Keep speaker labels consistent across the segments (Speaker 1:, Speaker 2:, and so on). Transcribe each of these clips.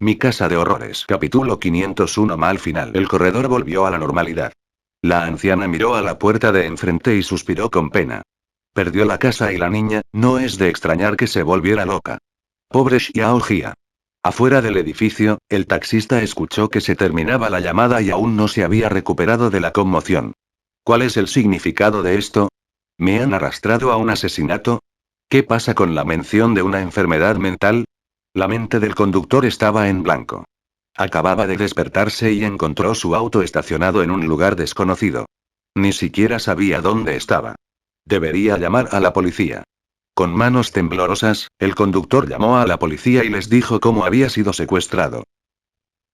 Speaker 1: Mi casa de horrores. Capítulo 501. Mal final. El corredor volvió a la normalidad. La anciana miró a la puerta de enfrente y suspiró con pena. Perdió la casa y la niña, no es de extrañar que se volviera loca. Pobre Xiao Jia. Afuera del edificio, el taxista escuchó que se terminaba la llamada y aún no se había recuperado de la conmoción. ¿Cuál es el significado de esto? ¿Me han arrastrado a un asesinato? ¿Qué pasa con la mención de una enfermedad mental? La mente del conductor estaba en blanco. Acababa de despertarse y encontró su auto estacionado en un lugar desconocido. Ni siquiera sabía dónde estaba. Debería llamar a la policía. Con manos temblorosas, el conductor llamó a la policía y les dijo cómo había sido secuestrado.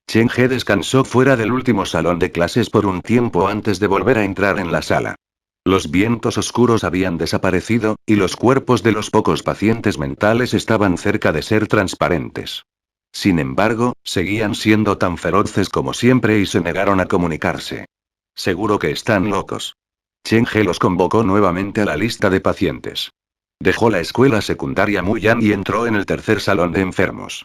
Speaker 1: Chen He descansó fuera del último salón de clases por un tiempo antes de volver a entrar en la sala. Los vientos oscuros habían desaparecido, y los cuerpos de los pocos pacientes mentales estaban cerca de ser transparentes. Sin embargo, seguían siendo tan feroces como siempre y se negaron a comunicarse. Seguro que están locos. Chen He los convocó nuevamente a la lista de pacientes. Dejó la escuela secundaria Muyan y entró en el tercer salón de enfermos.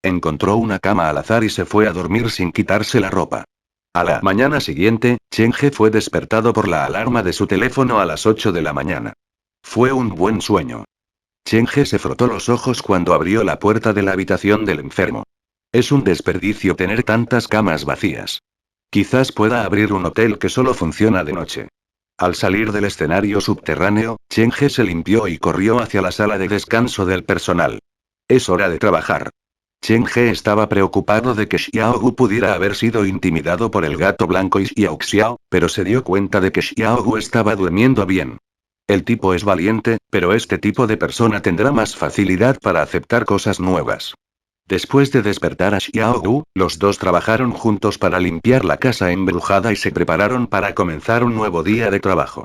Speaker 1: Encontró una cama al azar y se fue a dormir sin quitarse la ropa. A la mañana siguiente, Chen He fue despertado por la alarma de su teléfono a las 8 de la mañana. Fue un buen sueño. Chen He se frotó los ojos cuando abrió la puerta de la habitación del enfermo. Es un desperdicio tener tantas camas vacías. Quizás pueda abrir un hotel que solo funciona de noche. Al salir del escenario subterráneo, Chen He se limpió y corrió hacia la sala de descanso del personal. Es hora de trabajar. Chen He estaba preocupado de que Xiao Gu pudiera haber sido intimidado por el gato blanco y Xiao Xiao, pero se dio cuenta de que Xiao Gu estaba durmiendo bien. El tipo es valiente, pero este tipo de persona tendrá más facilidad para aceptar cosas nuevas. Después de despertar a Xiao Gu, los dos trabajaron juntos para limpiar la casa embrujada y se prepararon para comenzar un nuevo día de trabajo.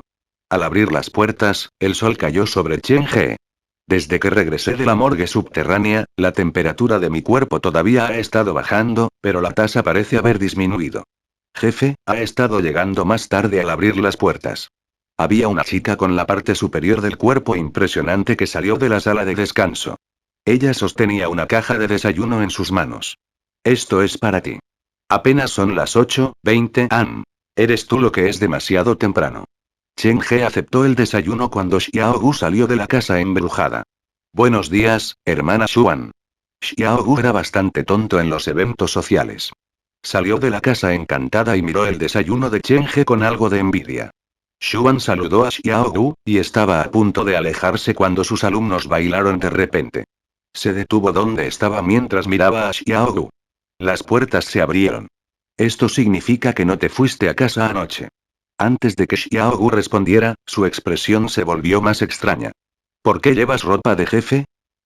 Speaker 1: Al abrir las puertas, el sol cayó sobre Chen He. Desde que regresé de la morgue subterránea, la temperatura de mi cuerpo todavía ha estado bajando, pero la tasa parece haber disminuido. Jefe, ha estado llegando más tarde al abrir las puertas. Había una chica con la parte superior del cuerpo impresionante que salió de la sala de descanso. Ella sostenía una caja de desayuno en sus manos. Esto es para ti. Apenas son las 8:20 am. Eres tú lo que es demasiado temprano. Chen He aceptó el desayuno cuando Xiao Gu salió de la casa embrujada. Buenos días, hermana Xuan. Xiao Gu era bastante tonto en los eventos sociales. Salió de la casa encantada y miró el desayuno de Chen He con algo de envidia. Xuan saludó a Xiao Gu, y estaba a punto de alejarse cuando sus alumnos bailaron de repente. Se detuvo donde estaba mientras miraba a Xiao Gu. Las puertas se abrieron. Esto significa que no te fuiste a casa anoche. Antes de que Xiao Gu respondiera, su expresión se volvió más extraña. ¿Por qué llevas ropa de jefe?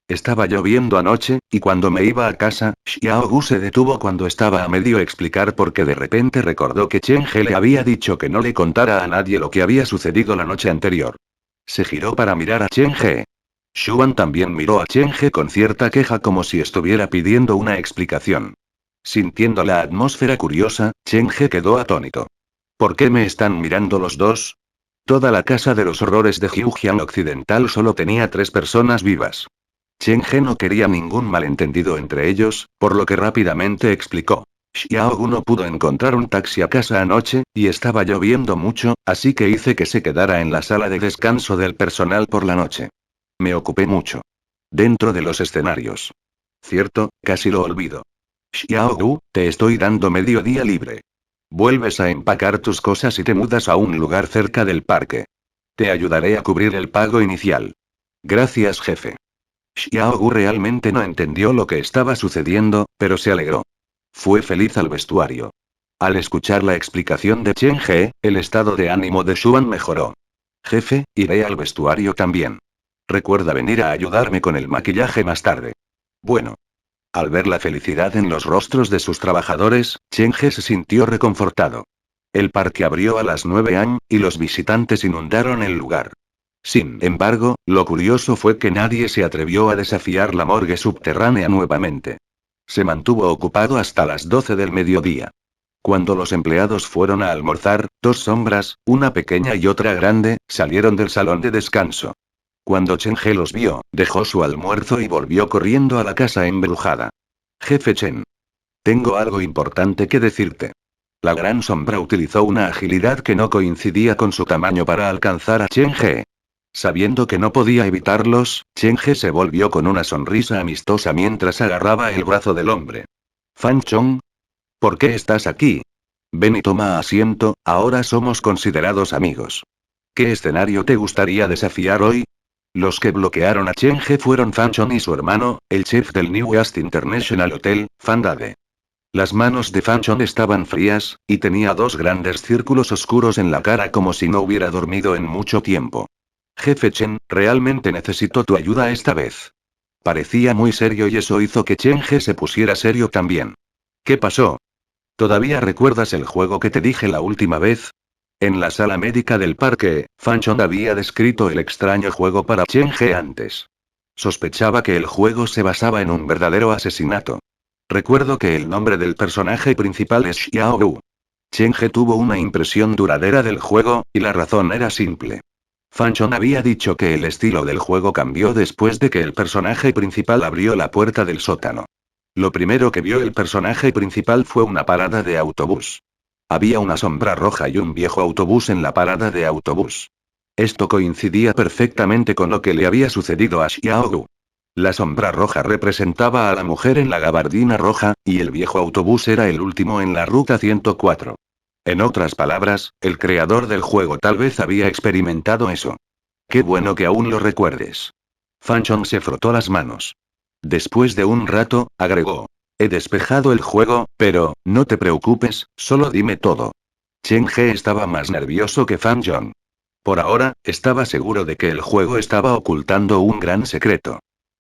Speaker 1: Estaba lloviendo anoche, y cuando me iba a casa, Xiao Gu se detuvo cuando estaba a medio explicar porque de repente recordó que Chen He le había dicho que no le contara a nadie lo que había sucedido la noche anterior. Se giró para mirar a Chen He. Xuan también miró a Chen He con cierta queja como si estuviera pidiendo una explicación. Sintiendo la atmósfera curiosa, Chen He quedó atónito. ¿Por qué me están mirando los dos? Toda la casa de los horrores de Jiujiang Occidental solo tenía 3 personas vivas. Chen He no quería ningún malentendido entre ellos, por lo que rápidamente explicó. Xiao Gu no pudo encontrar un taxi a casa anoche, y estaba lloviendo mucho, así que hice que se quedara en la sala de descanso del personal por la noche. Me ocupé mucho. Dentro de los escenarios. Cierto, casi lo olvido. Xiao Gu, te estoy dando medio día libre. Vuelves a empacar tus cosas y te mudas a un lugar cerca del parque. Te ayudaré a cubrir el pago inicial. Gracias, jefe. Xiao Gu realmente no entendió lo que estaba sucediendo, pero se alegró. Fue feliz al vestuario. Al escuchar la explicación de Chen He, el estado de ánimo de Xuan mejoró. Jefe, iré al vestuario también. Recuerda venir a ayudarme con el maquillaje más tarde. Bueno. Al ver la felicidad en los rostros de sus trabajadores, Chen He se sintió reconfortado. El parque abrió a las 9 am, y los visitantes inundaron el lugar. Sin embargo, lo curioso fue que nadie se atrevió a desafiar la morgue subterránea nuevamente. Se mantuvo ocupado hasta las 12 del mediodía. Cuando los empleados fueron a almorzar, 2 sombras, una pequeña y otra grande, salieron del salón de descanso. Cuando Chen He los vio, dejó su almuerzo y volvió corriendo a la casa embrujada. Jefe Chen. Tengo algo importante que decirte. La gran sombra utilizó una agilidad que no coincidía con su tamaño para alcanzar a Chen He. Sabiendo que no podía evitarlos, Chen He se volvió con una sonrisa amistosa mientras agarraba el brazo del hombre. Fan Chong, ¿por qué estás aquí? Ven y toma asiento, ahora somos considerados amigos. ¿Qué escenario te gustaría desafiar hoy? Los que bloquearon a Chen He fueron Fan Chong y su hermano, el chef del New West International Hotel, Fan Dade. Las manos de Fan Chong estaban frías, y tenía dos grandes círculos oscuros en la cara como si no hubiera dormido en mucho tiempo. Jefe Chen, realmente necesito tu ayuda esta vez. Parecía muy serio y eso hizo que Chen He se pusiera serio también. ¿Qué pasó? ¿Todavía recuerdas el juego que te dije la última vez? En la sala médica del parque, Fan Chong había descrito el extraño juego para Chen He antes. Sospechaba que el juego se basaba en un verdadero asesinato. Recuerdo que el nombre del personaje principal es Xiao Wu. Chen He tuvo una impresión duradera del juego, y la razón era simple. Fan Chong había dicho que el estilo del juego cambió después de que el personaje principal abrió la puerta del sótano. Lo primero que vio el personaje principal fue una parada de autobús. Había una sombra roja y un viejo autobús en la parada de autobús. Esto coincidía perfectamente con lo que le había sucedido a Xiaogu. La sombra roja representaba a la mujer en la gabardina roja, y el viejo autobús era el último en la ruta 104. En otras palabras, el creador del juego tal vez había experimentado eso. Qué bueno que aún lo recuerdes. Fan Chong se frotó las manos. Después de un rato, agregó. He despejado el juego, pero, no te preocupes, solo dime todo. Chen He estaba más nervioso que Fan Chong. Por ahora, estaba seguro de que el juego estaba ocultando un gran secreto.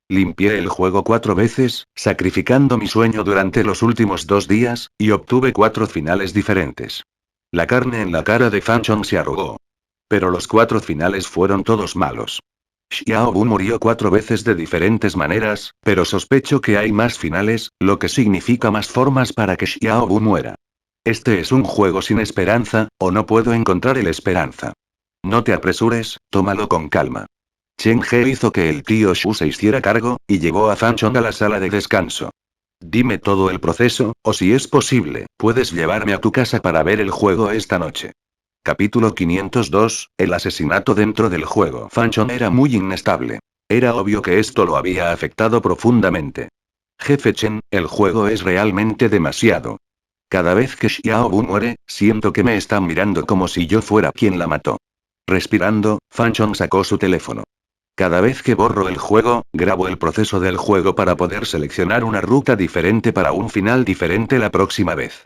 Speaker 1: Limpié el juego 4 veces, sacrificando mi sueño durante los últimos 2 días, y obtuve 4 finales diferentes. La carne en la cara de Fan Chong se arrugó. Pero los 4 finales fueron todos malos. Xiao Bu murió 4 veces de diferentes maneras, pero sospecho que hay más finales, lo que significa más formas para que Xiao Bu muera. Este es un juego sin esperanza, o no puedo encontrar el esperanza. No te apresures, tómalo con calma. Chen He hizo que el tío Shu se hiciera cargo, y llevó a Fan Chong a la sala de descanso. Dime todo el proceso, o si es posible, puedes llevarme a tu casa para ver el juego esta noche. Capítulo 502, el asesinato dentro del juego. Fan Chong era muy inestable. Era obvio que esto lo había afectado profundamente. Jefe Chen, el juego es realmente demasiado. Cada vez que Xiao Bu muere, siento que me están mirando como si yo fuera quien la mató. Respirando, Fan Chong sacó su teléfono. Cada vez que borro el juego, grabo el proceso del juego para poder seleccionar una ruta diferente para un final diferente la próxima vez.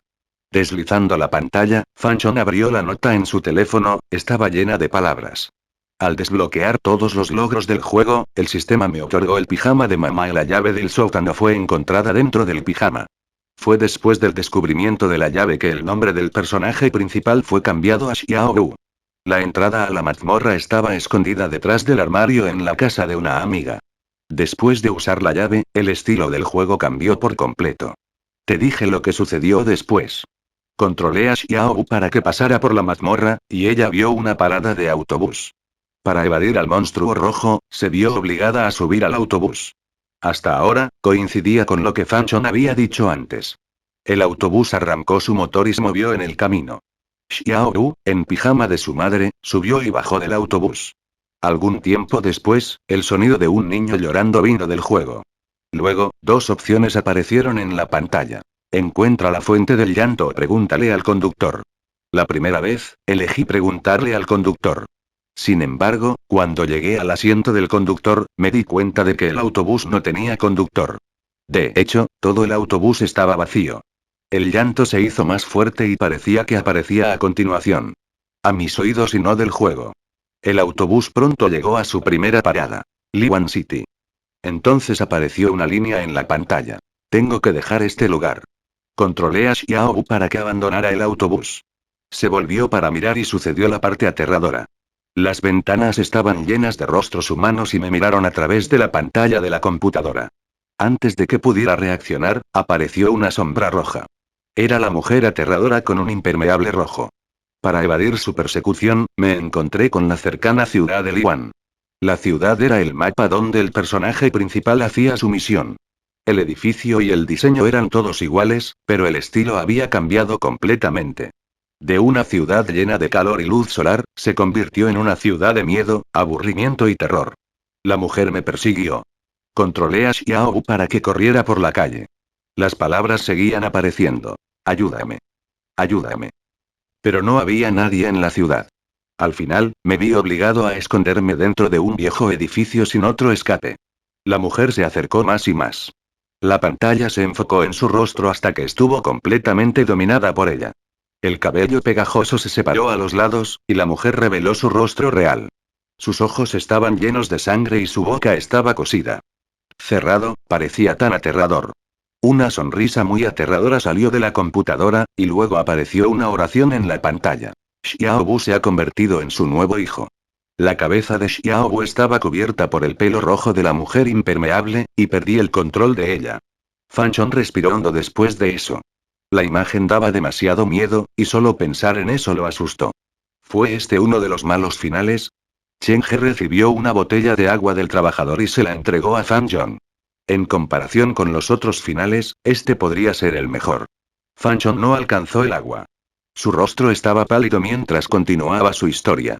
Speaker 1: Deslizando la pantalla, Fan Chong abrió la nota en su teléfono, estaba llena de palabras. Al desbloquear todos los logros del juego, el sistema me otorgó el pijama de mamá y la llave del sótano fue encontrada dentro del pijama. Fue después del descubrimiento de la llave que el nombre del personaje principal fue cambiado a Xiao Wu. La entrada a la mazmorra estaba escondida detrás del armario en la casa de una amiga. Después de usar la llave, el estilo del juego cambió por completo. Te dije lo que sucedió después. Controlé a Xiao Wu para que pasara por la mazmorra, y ella vio una parada de autobús. Para evadir al monstruo rojo, se vio obligada a subir al autobús. Hasta ahora, coincidía con lo que Fan Chong había dicho antes. El autobús arrancó su motor y se movió en el camino. Xiao Wu, en pijama de su madre, subió y bajó del autobús. Algún tiempo después, el sonido de un niño llorando vino del juego. Luego, 2 opciones aparecieron en la pantalla. Encuentra la fuente del llanto o pregúntale al conductor. La primera vez, elegí preguntarle al conductor. Sin embargo, cuando llegué al asiento del conductor, me di cuenta de que el autobús no tenía conductor. De hecho, todo el autobús estaba vacío. El llanto se hizo más fuerte y parecía que aparecía a continuación. A mis oídos y no del juego. El autobús pronto llegó a su primera parada. Liwan City. Entonces apareció una línea en la pantalla. Tengo que dejar este lugar. Controlé a Xiao Wu para que abandonara el autobús. Se volvió para mirar y sucedió la parte aterradora. Las ventanas estaban llenas de rostros humanos y me miraron a través de la pantalla de la computadora. Antes de que pudiera reaccionar, apareció una sombra roja. Era la mujer aterradora con un impermeable rojo. Para evadir su persecución, me encontré con la cercana ciudad de Liwan. La ciudad era el mapa donde el personaje principal hacía su misión. El edificio y el diseño eran todos iguales, pero el estilo había cambiado completamente. De una ciudad llena de calor y luz solar, se convirtió en una ciudad de miedo, aburrimiento y terror. La mujer me persiguió. Controlé a Xiaobu para que corriera por la calle. Las palabras seguían apareciendo. Ayúdame. Ayúdame. Pero no había nadie en la ciudad. Al final, me vi obligado a esconderme dentro de un viejo edificio sin otro escape. La mujer se acercó más y más. La pantalla se enfocó en su rostro hasta que estuvo completamente dominada por ella. El cabello pegajoso se separó a los lados, y la mujer reveló su rostro real. Sus ojos estaban llenos de sangre y su boca estaba cosida. Cerrado, parecía tan aterrador. Una sonrisa muy aterradora salió de la computadora, y luego apareció una oración en la pantalla. Xiaobu se ha convertido en su nuevo hijo. La cabeza de Xiaobu estaba cubierta por el pelo rojo de la mujer impermeable, y perdí el control de ella. Fanchon respiró hondo después de eso. La imagen daba demasiado miedo, y solo pensar en eso lo asustó. ¿Fue este uno de los malos finales? Chen He recibió una botella de agua del trabajador y se la entregó a Fanchon. En comparación con los otros finales, este podría ser el mejor. Fanchon no alcanzó el agua. Su rostro estaba pálido mientras continuaba su historia.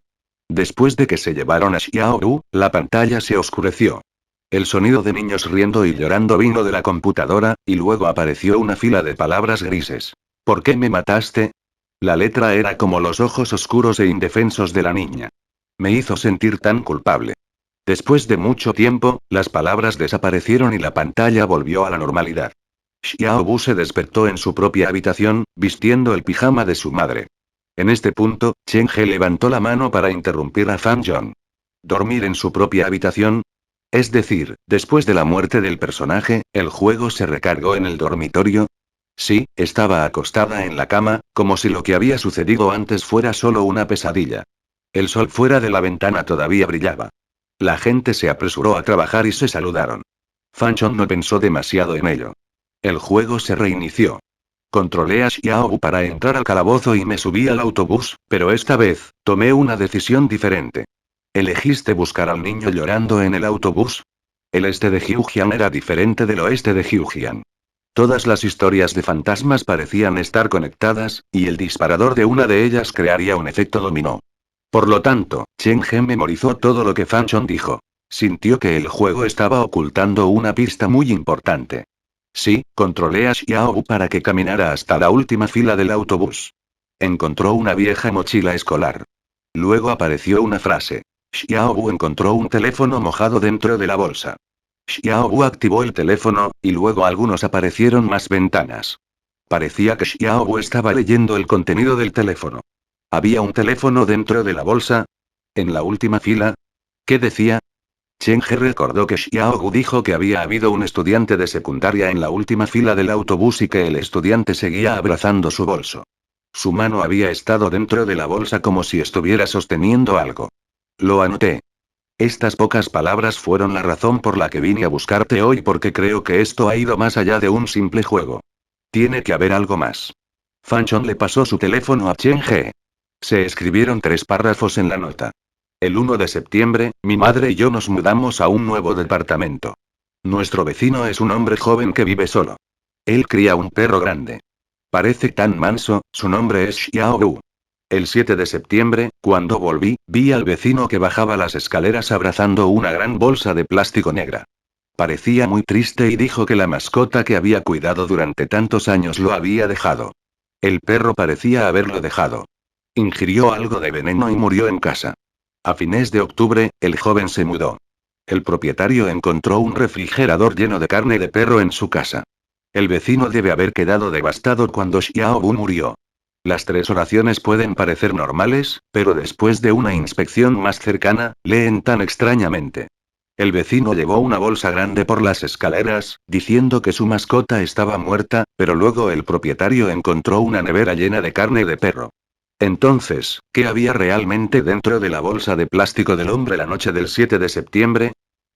Speaker 1: Después de que se llevaron a Xiaoru, la pantalla se oscureció. El sonido de niños riendo y llorando vino de la computadora, y luego apareció una fila de palabras grises. ¿Por qué me mataste? La letra era como los ojos oscuros e indefensos de la niña. Me hizo sentir tan culpable. Después de mucho tiempo, las palabras desaparecieron y la pantalla volvió a la normalidad. Xiaobu se despertó en su propia habitación, vistiendo el pijama de su madre. En este punto, Chen He levantó la mano para interrumpir a Fan Zhong. ¿Dormir en su propia habitación? Es decir, después de la muerte del personaje, ¿el juego se recargó en el dormitorio? Sí, estaba acostada en la cama, como si lo que había sucedido antes fuera solo una pesadilla. El sol fuera de la ventana todavía brillaba. La gente se apresuró a trabajar y se saludaron. Fanchon no pensó demasiado en ello. El juego se reinició. Controlé a Xiaobu para entrar al calabozo y me subí al autobús, pero esta vez, tomé una decisión diferente. ¿Elegiste buscar al niño llorando en el autobús? El este de Hyujian era diferente del oeste de Hyujian. Todas las historias de fantasmas parecían estar conectadas, y el disparador de una de ellas crearía un efecto dominó. Por lo tanto, Chen He memorizó todo lo que Fanchon dijo. Sintió que el juego estaba ocultando una pista muy importante. Sí, controlé a Xiaobu para que caminara hasta la última fila del autobús. Encontró una vieja mochila escolar. Luego apareció una frase. Xiaobu encontró un teléfono mojado dentro de la bolsa. Xiaobu activó el teléfono, y luego algunos aparecieron más ventanas. Parecía que Xiaobu estaba leyendo el contenido del teléfono. ¿Había un teléfono dentro de la bolsa? ¿En la última fila? ¿Qué decía? Chen He recordó que Xiaogu dijo que había habido un estudiante de secundaria en la última fila del autobús y que el estudiante seguía abrazando su bolso. Su mano había estado dentro de la bolsa como si estuviera sosteniendo algo. Lo anoté. Estas pocas palabras fueron la razón por la que vine a buscarte hoy porque creo que esto ha ido más allá de un simple juego. Tiene que haber algo más. Fanchon le pasó su teléfono a Chen He. Se escribieron 3 párrafos en la nota. El 1 de septiembre, mi madre y yo nos mudamos a un nuevo departamento. Nuestro vecino es un hombre joven que vive solo. Él cría un perro grande. Parece tan manso, su nombre es Xiaobu. El 7 de septiembre, cuando volví, vi al vecino que bajaba las escaleras abrazando una gran bolsa de plástico negra. Parecía muy triste y dijo que la mascota que había cuidado durante tantos años lo había dejado. El perro parecía haberlo dejado. Ingirió algo de veneno y murió en casa. A fines de octubre, el joven se mudó. El propietario encontró un refrigerador lleno de carne de perro en su casa. El vecino debe haber quedado devastado cuando Xiaobu murió. Las 3 oraciones pueden parecer normales, pero después de una inspección más cercana, leen tan extrañamente. El vecino llevó una bolsa grande por las escaleras, diciendo que su mascota estaba muerta, pero luego el propietario encontró una nevera llena de carne de perro. Entonces, ¿qué había realmente dentro de la bolsa de plástico del hombre la noche del 7 de septiembre?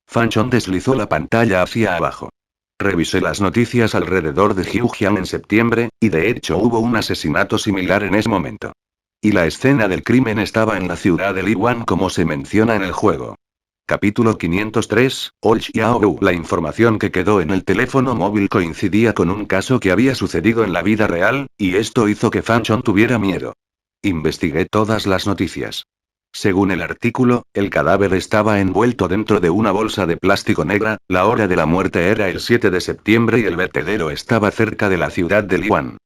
Speaker 1: Fanchon deslizó la pantalla hacia abajo. Revisé las noticias alrededor de Hyujian en septiembre, y de hecho hubo un asesinato similar en ese momento. Y la escena del crimen estaba en la ciudad de Liwan como se menciona en el juego. Capítulo 503, Ol Xiaowu. La información que quedó en el teléfono móvil coincidía con un caso que había sucedido en la vida real, y esto hizo que Fanchon tuviera miedo. Investigué todas las noticias. Según el artículo, el cadáver estaba envuelto dentro de una bolsa de plástico negra, la hora de la muerte era el 7 de septiembre y el vertedero estaba cerca de la ciudad de Liwan.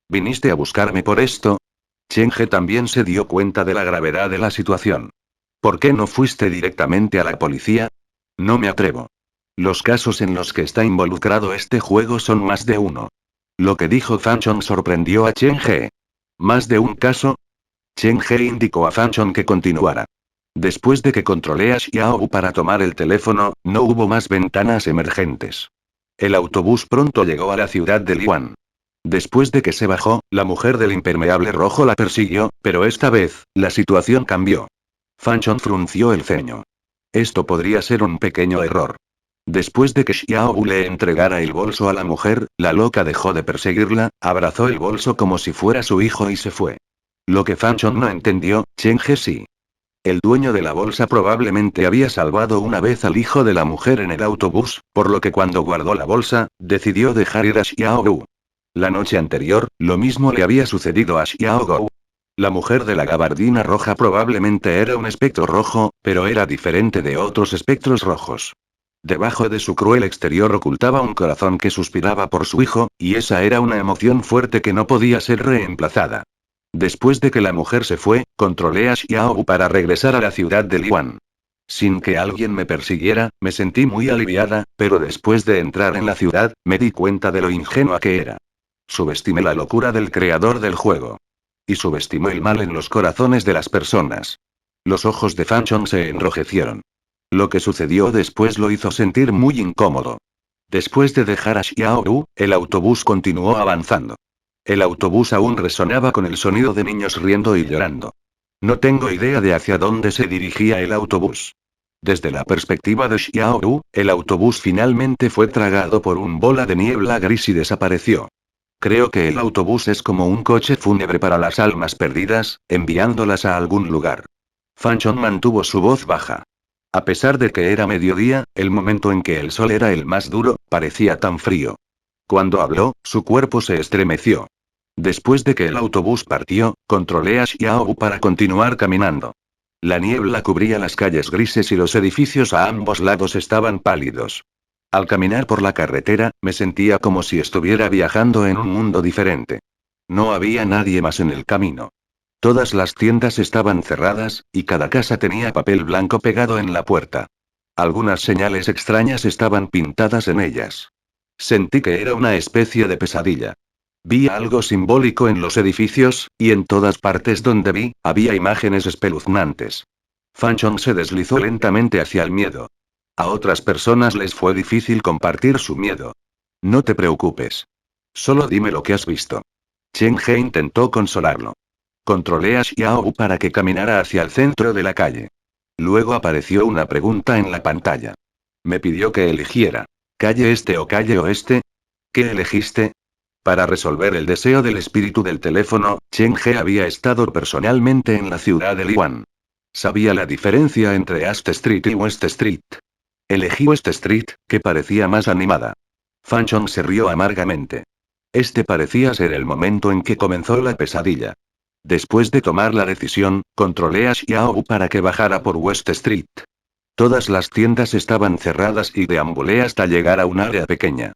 Speaker 1: ¿Viniste a buscarme por esto? Chen He también se dio cuenta de la gravedad de la situación. ¿Por qué no fuiste directamente a la policía? No me atrevo. Los casos en los que está involucrado este juego son más de uno. Lo que dijo Fanchon sorprendió a Chen He. ¿Más de un caso? Chen He indicó a Fanchon que continuara. Después de que controlé a Xiaowu para tomar el teléfono, no hubo más ventanas emergentes. El autobús pronto llegó a la ciudad de Liwan. Después de que se bajó, la mujer del impermeable rojo la persiguió, pero esta vez, la situación cambió. Fanchon frunció el ceño. Esto podría ser un pequeño error. Después de que Xiaowu le entregara el bolso a la mujer, la loca dejó de perseguirla, abrazó el bolso como si fuera su hijo y se fue. Lo que Fanchon no entendió, Chen He sí. El dueño de la bolsa probablemente había salvado una vez al hijo de la mujer en el autobús, por lo que cuando guardó la bolsa, decidió dejar ir a Xiaowu. La noche anterior, lo mismo le había sucedido a Xiaowu. La mujer de la gabardina roja probablemente era un espectro rojo, pero era diferente de otros espectros rojos. Debajo de su cruel exterior ocultaba un corazón que suspiraba por su hijo, y esa era una emoción fuerte que no podía ser reemplazada. Después de que la mujer se fue, controlé a Xiaowu para regresar a la ciudad de Liwan. Sin que alguien me persiguiera, me sentí muy aliviada, pero después de entrar en la ciudad, me di cuenta de lo ingenua que era. Subestimé la locura del creador del juego. Y subestimó el mal en los corazones de las personas. Los ojos de Fanchon se enrojecieron. Lo que sucedió después lo hizo sentir muy incómodo. Después de dejar a Xiaowu, el autobús continuó avanzando. El autobús aún resonaba con el sonido de niños riendo y llorando. No tengo idea de hacia dónde se dirigía el autobús. Desde la perspectiva de Xiaowu, el autobús finalmente fue tragado por un bola de niebla gris y desapareció. Creo que el autobús es como un coche fúnebre para las almas perdidas, enviándolas a algún lugar. Fanchon mantuvo su voz baja. A pesar de que era mediodía, el momento en que el sol era el más duro, parecía tan frío. Cuando habló, su cuerpo se estremeció. Después de que el autobús partió, controlé a Xiaowu para continuar caminando. La niebla cubría las calles grises y los edificios a ambos lados estaban pálidos. Al caminar por la carretera, me sentía como si estuviera viajando en un mundo diferente. No había nadie más en el camino. Todas las tiendas estaban cerradas, y cada casa tenía papel blanco pegado en la puerta. Algunas señales extrañas estaban pintadas en ellas. Sentí que era una especie de pesadilla. Vi algo simbólico en los edificios, y en todas partes donde vi, había imágenes espeluznantes. Fanchon se deslizó lentamente hacia el miedo. A otras personas les fue difícil compartir su miedo. No te preocupes. Solo dime lo que has visto. Chen He intentó consolarlo. Controlé a Xiaowu para que caminara hacia el centro de la calle. Luego apareció una pregunta en la pantalla. Me pidió que eligiera. ¿Calle este o calle oeste? ¿Qué elegiste? Para resolver el deseo del espíritu del teléfono, Chen He había estado personalmente en la ciudad de Liwan. Sabía la diferencia entre East Street y West Street. Elegí West Street, que parecía más animada. Fanchon se rió amargamente. Este parecía ser el momento en que comenzó la pesadilla. Después de tomar la decisión, controlé a Xiaowu para que bajara por West Street. Todas las tiendas estaban cerradas y deambulé hasta llegar a un área pequeña.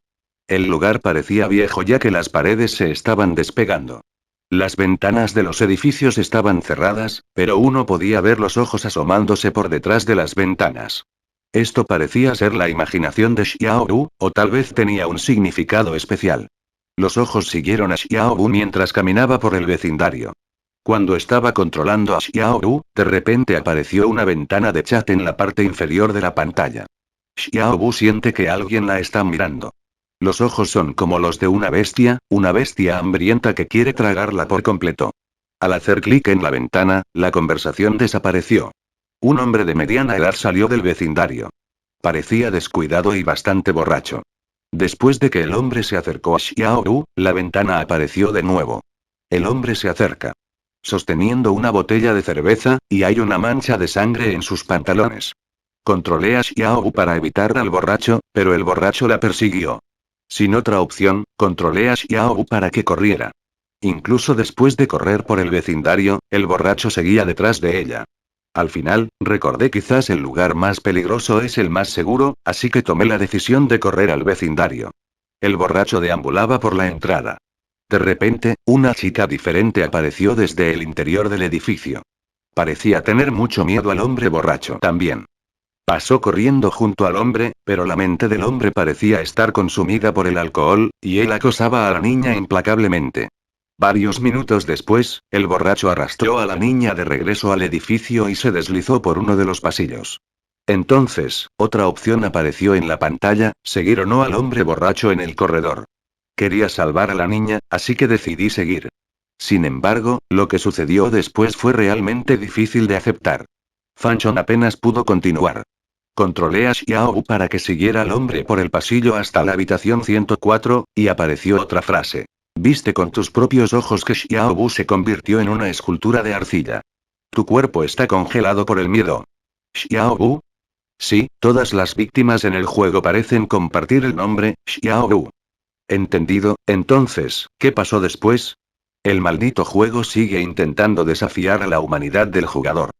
Speaker 1: El lugar parecía viejo ya que las paredes se estaban despegando. Las ventanas de los edificios estaban cerradas, pero uno podía ver los ojos asomándose por detrás de las ventanas. Esto parecía ser la imaginación de Xiaowu, o tal vez tenía un significado especial. Los ojos siguieron a Xiaowu mientras caminaba por el vecindario. Cuando estaba controlando a Xiaowu, de repente apareció una ventana de chat en la parte inferior de la pantalla. Xiaowu siente que alguien la está mirando. Los ojos son como los de una bestia hambrienta que quiere tragarla por completo. Al hacer clic en la ventana, la conversación desapareció. Un hombre de mediana edad salió del vecindario. Parecía descuidado y bastante borracho. Después de que el hombre se acercó a Xiaowu, la ventana apareció de nuevo. El hombre se acerca. Sosteniendo una botella de cerveza, y hay una mancha de sangre en sus pantalones. Controlé a Xiaobu para evitar al borracho, pero el borracho la persiguió. Sin otra opción, controlé a Xiaobu para que corriera. Incluso después de correr por el vecindario, el borracho seguía detrás de ella. Al final, recordé quizás el lugar más peligroso es el más seguro, así que tomé la decisión de correr al vecindario. El borracho deambulaba por la entrada. De repente, una chica diferente apareció desde el interior del edificio. Parecía tener mucho miedo al hombre borracho también. Pasó corriendo junto al hombre, pero la mente del hombre parecía estar consumida por el alcohol, y él acosaba a la niña implacablemente. Varios minutos después, el borracho arrastró a la niña de regreso al edificio y se deslizó por uno de los pasillos. Entonces, otra opción apareció en la pantalla, seguir o no al hombre borracho en el corredor. Quería salvar a la niña, así que decidí seguir. Sin embargo, lo que sucedió después fue realmente difícil de aceptar. Fanchon apenas pudo continuar. Controlé a Xiaobu para que siguiera al hombre por el pasillo hasta la habitación 104, y apareció otra frase. Viste con tus propios ojos que Xiaobu se convirtió en una escultura de arcilla. Tu cuerpo está congelado por el miedo. ¿Xiaobu? Sí, todas las víctimas en el juego parecen compartir el nombre, Xiaobu. Entendido, entonces, ¿qué pasó después? El maldito juego sigue intentando desafiar a la humanidad del jugador.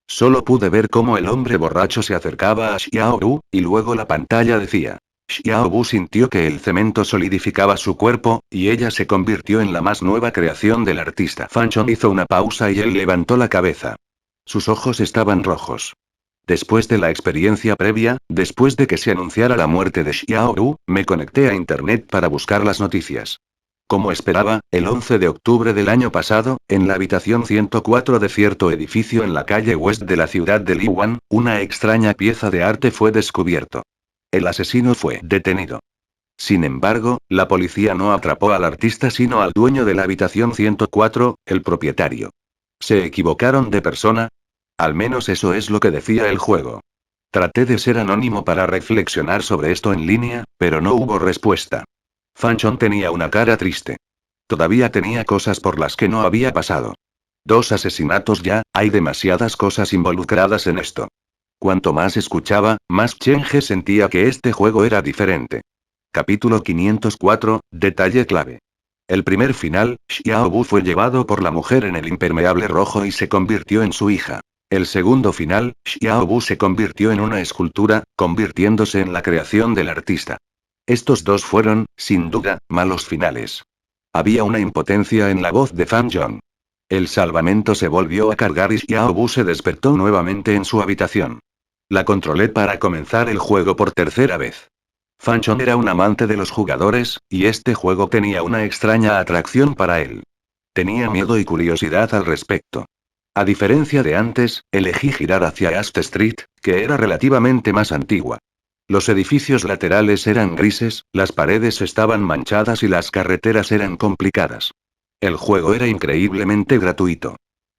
Speaker 1: Solo pude ver cómo el hombre borracho se acercaba a Xiaobu, y luego la pantalla decía. Xiaobu sintió que el cemento solidificaba su cuerpo, y ella se convirtió en la más nueva creación del artista. Fanchon hizo una pausa y él levantó la cabeza. Sus ojos estaban rojos. Después de la experiencia previa, después de que se anunciara la muerte de Xiaobu, me conecté a internet para buscar las noticias. Como esperaba, el 11 de octubre del año pasado, en la habitación 104 de cierto edificio en la calle West de la ciudad de Liwan, una extraña pieza de arte fue descubierto. El asesino fue detenido. Sin embargo, la policía no atrapó al artista sino al dueño de la habitación 104, el propietario. ¿Se equivocaron de persona? Al menos eso es lo que decía el juego. Traté de ser anónimo para reflexionar sobre esto en línea, pero no hubo respuesta. Fanchon tenía una cara triste. Todavía tenía cosas por las que no había pasado. 2 asesinatos ya, hay demasiadas cosas involucradas en esto. Cuanto más escuchaba, más Chenge sentía que este juego era diferente. Capítulo 504, detalle clave. El primer final, Xiaobu fue llevado por la mujer en el impermeable rojo y se convirtió en su hija. El segundo final, Xiaobu se convirtió en una escultura, convirtiéndose en la creación del artista. Estos dos fueron, sin duda, malos finales. Había una impotencia en la voz de Fanchon. El salvamento se volvió a cargar y Xiaobu se despertó nuevamente en su habitación. La controlé para comenzar el juego por tercera vez. Fanchon era un amante de los jugadores, y este juego tenía una extraña atracción para él. Tenía miedo y curiosidad al respecto. A diferencia de antes, elegí girar hacia Ash Street, que era relativamente más antigua. Los edificios laterales eran grises, las paredes estaban manchadas y las carreteras eran complicadas. El juego era increíblemente gratuito.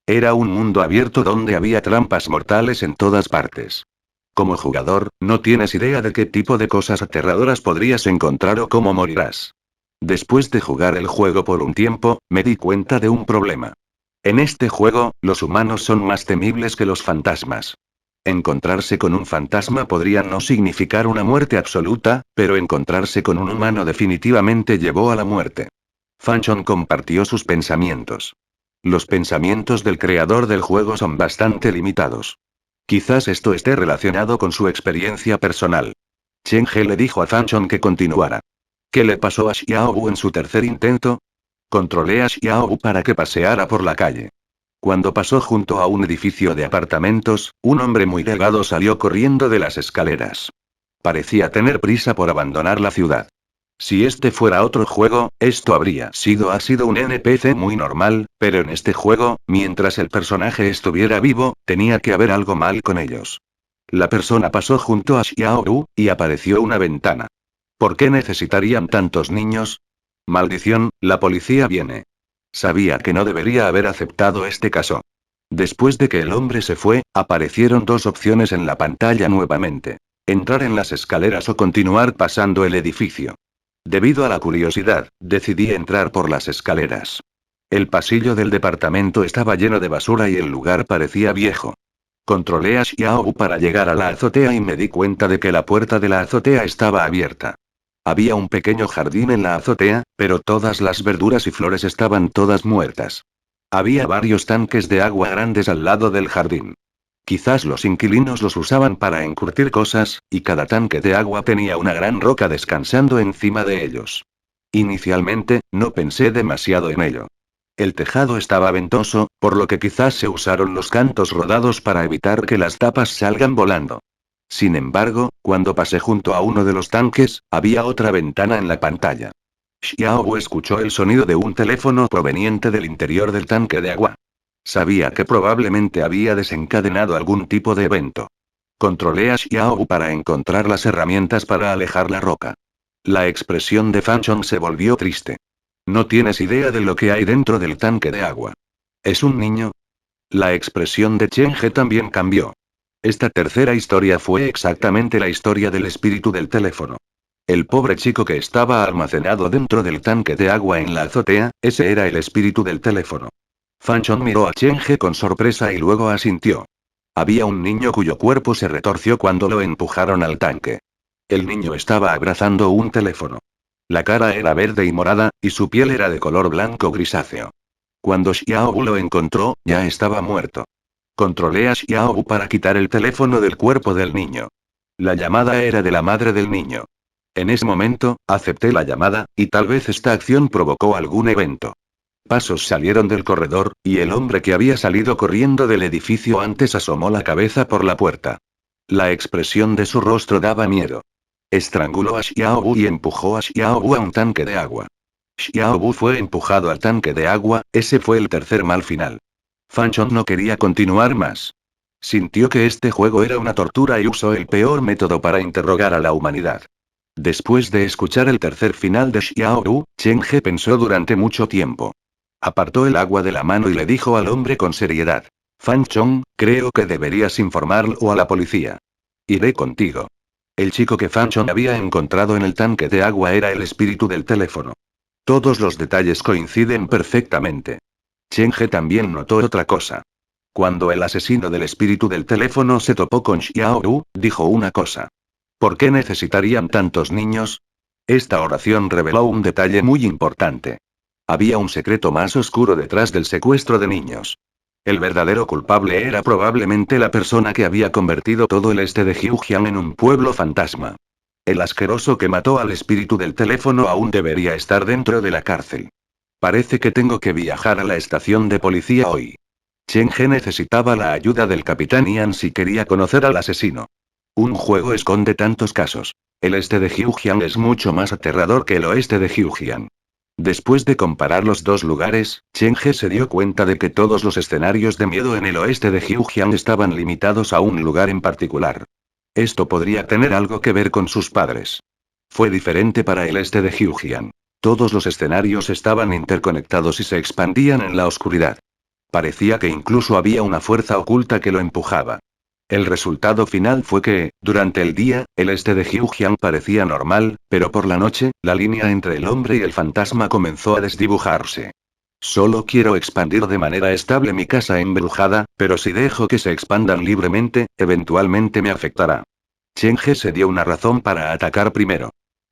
Speaker 1: Era un mundo abierto donde había trampas mortales en todas partes. Como jugador, no tienes idea de qué tipo de cosas aterradoras podrías encontrar o cómo morirás. Después de jugar el juego por un tiempo, me di cuenta de un problema. En este juego, los humanos son más temibles que los fantasmas. Encontrarse con un fantasma podría no significar una muerte absoluta, pero encontrarse con un humano definitivamente llevó a la muerte. Fanchon compartió sus pensamientos. Los pensamientos del creador del juego son bastante limitados. Quizás esto esté relacionado con su experiencia personal. Chenge le dijo a Fanchon que continuara. ¿Qué le pasó a Xiaobu en su tercer intento? Controlé a Xiaobu para que paseara por la calle. Cuando pasó junto a un edificio de apartamentos, un hombre muy delgado salió corriendo de las escaleras. Parecía tener prisa por abandonar la ciudad. Si este fuera otro juego, esto ha sido un NPC muy normal, pero en este juego, mientras el personaje estuviera vivo, tenía que haber algo mal con ellos. La persona pasó junto a Xiaoru, y apareció una ventana. ¿Por qué necesitarían tantos niños? Maldición, la policía viene. Sabía que no debería haber aceptado este caso. Después de que el hombre se fue, aparecieron 2 opciones en la pantalla nuevamente. Entrar en las escaleras o continuar pasando el edificio. Debido a la curiosidad, decidí entrar por las escaleras. El pasillo del departamento estaba lleno de basura y el lugar parecía viejo. Controlé a Xiaobu para llegar a la azotea y me di cuenta de que la puerta de la azotea estaba abierta. Había un pequeño jardín en la azotea, pero todas las verduras y flores estaban todas muertas. Había varios tanques de agua grandes al lado del jardín. Quizás los inquilinos los usaban para encurtir cosas, y cada tanque de agua tenía una gran roca descansando encima de ellos. Inicialmente, no pensé demasiado en ello. El tejado estaba ventoso, por lo que quizás se usaron los cantos rodados para evitar que las tapas salgan volando. Sin embargo, cuando pasé junto a uno de los tanques, había otra ventana en la pantalla. Xiaobu escuchó el sonido de un teléfono proveniente del interior del tanque de agua. Sabía que probablemente había desencadenado algún tipo de evento. Controlé a Xiaobu para encontrar las herramientas para alejar la roca. La expresión de Fanchon se volvió triste. No tienes idea de lo que hay dentro del tanque de agua. ¿Es un niño? La expresión de Cheng-he también cambió. Esta tercera historia fue exactamente la historia del espíritu del teléfono. El pobre chico que estaba almacenado dentro del tanque de agua en la azotea, ese era el espíritu del teléfono. Fanchon miró a Cheng-he con sorpresa y luego asintió. Había un niño cuyo cuerpo se retorció cuando lo empujaron al tanque. El niño estaba abrazando un teléfono. La cara era verde y morada, y su piel era de color blanco grisáceo. Cuando Xiaobu lo encontró, ya estaba muerto. Controlé a Xiaobu para quitar el teléfono del cuerpo del niño. La llamada era de la madre del niño. En ese momento, acepté la llamada, y tal vez esta acción provocó algún evento. Pasos salieron del corredor, y el hombre que había salido corriendo del edificio antes asomó la cabeza por la puerta. La expresión de su rostro daba miedo. Estranguló a Xiaobu y empujó a Xiaobu a un tanque de agua. Xiaobu fue empujado al tanque de agua, ese fue el tercer mal final. Fanchon no quería continuar más. Sintió que este juego era una tortura y usó el peor método para interrogar a la humanidad. Después de escuchar el tercer final de Xiaobu, Cheng-he pensó durante mucho tiempo. Apartó el agua de la mano y le dijo al hombre con seriedad. Fanchon, creo que deberías informarlo a la policía. Iré contigo. El chico que Fanchon había encontrado en el tanque de agua era el espíritu del teléfono. Todos los detalles coinciden perfectamente. Cheng-he también notó otra cosa. Cuando el asesino del espíritu del teléfono se topó con Xiaoru, dijo una cosa. ¿Por qué necesitarían tantos niños? Esta oración reveló un detalle muy importante. Había un secreto más oscuro detrás del secuestro de niños. El verdadero culpable era probablemente la persona que había convertido todo el este de Jiujiang en un pueblo fantasma. El asqueroso que mató al espíritu del teléfono aún debería estar dentro de la cárcel. Parece que tengo que viajar a la estación de policía hoy. Cheng-he necesitaba la ayuda del capitán Ian si quería conocer al asesino. Un juego esconde tantos casos. El este de Jiujiang es mucho más aterrador que el oeste de Jiujiang. Después de comparar los dos lugares, Cheng-he se dio cuenta de que todos los escenarios de miedo en el oeste de Jiujiang estaban limitados a un lugar en particular. Esto podría tener algo que ver con sus padres. Fue diferente para el este de Jiujiang. Todos los escenarios estaban interconectados y se expandían en la oscuridad. Parecía que incluso había una fuerza oculta que lo empujaba. El resultado final fue que, durante el día, el este de Jiujiang parecía normal, pero por la noche, la línea entre el hombre y el fantasma comenzó a desdibujarse. Solo quiero expandir de manera estable mi casa embrujada, pero si dejo que se expandan libremente, eventualmente me afectará. Cheng-he se dio una razón para atacar primero.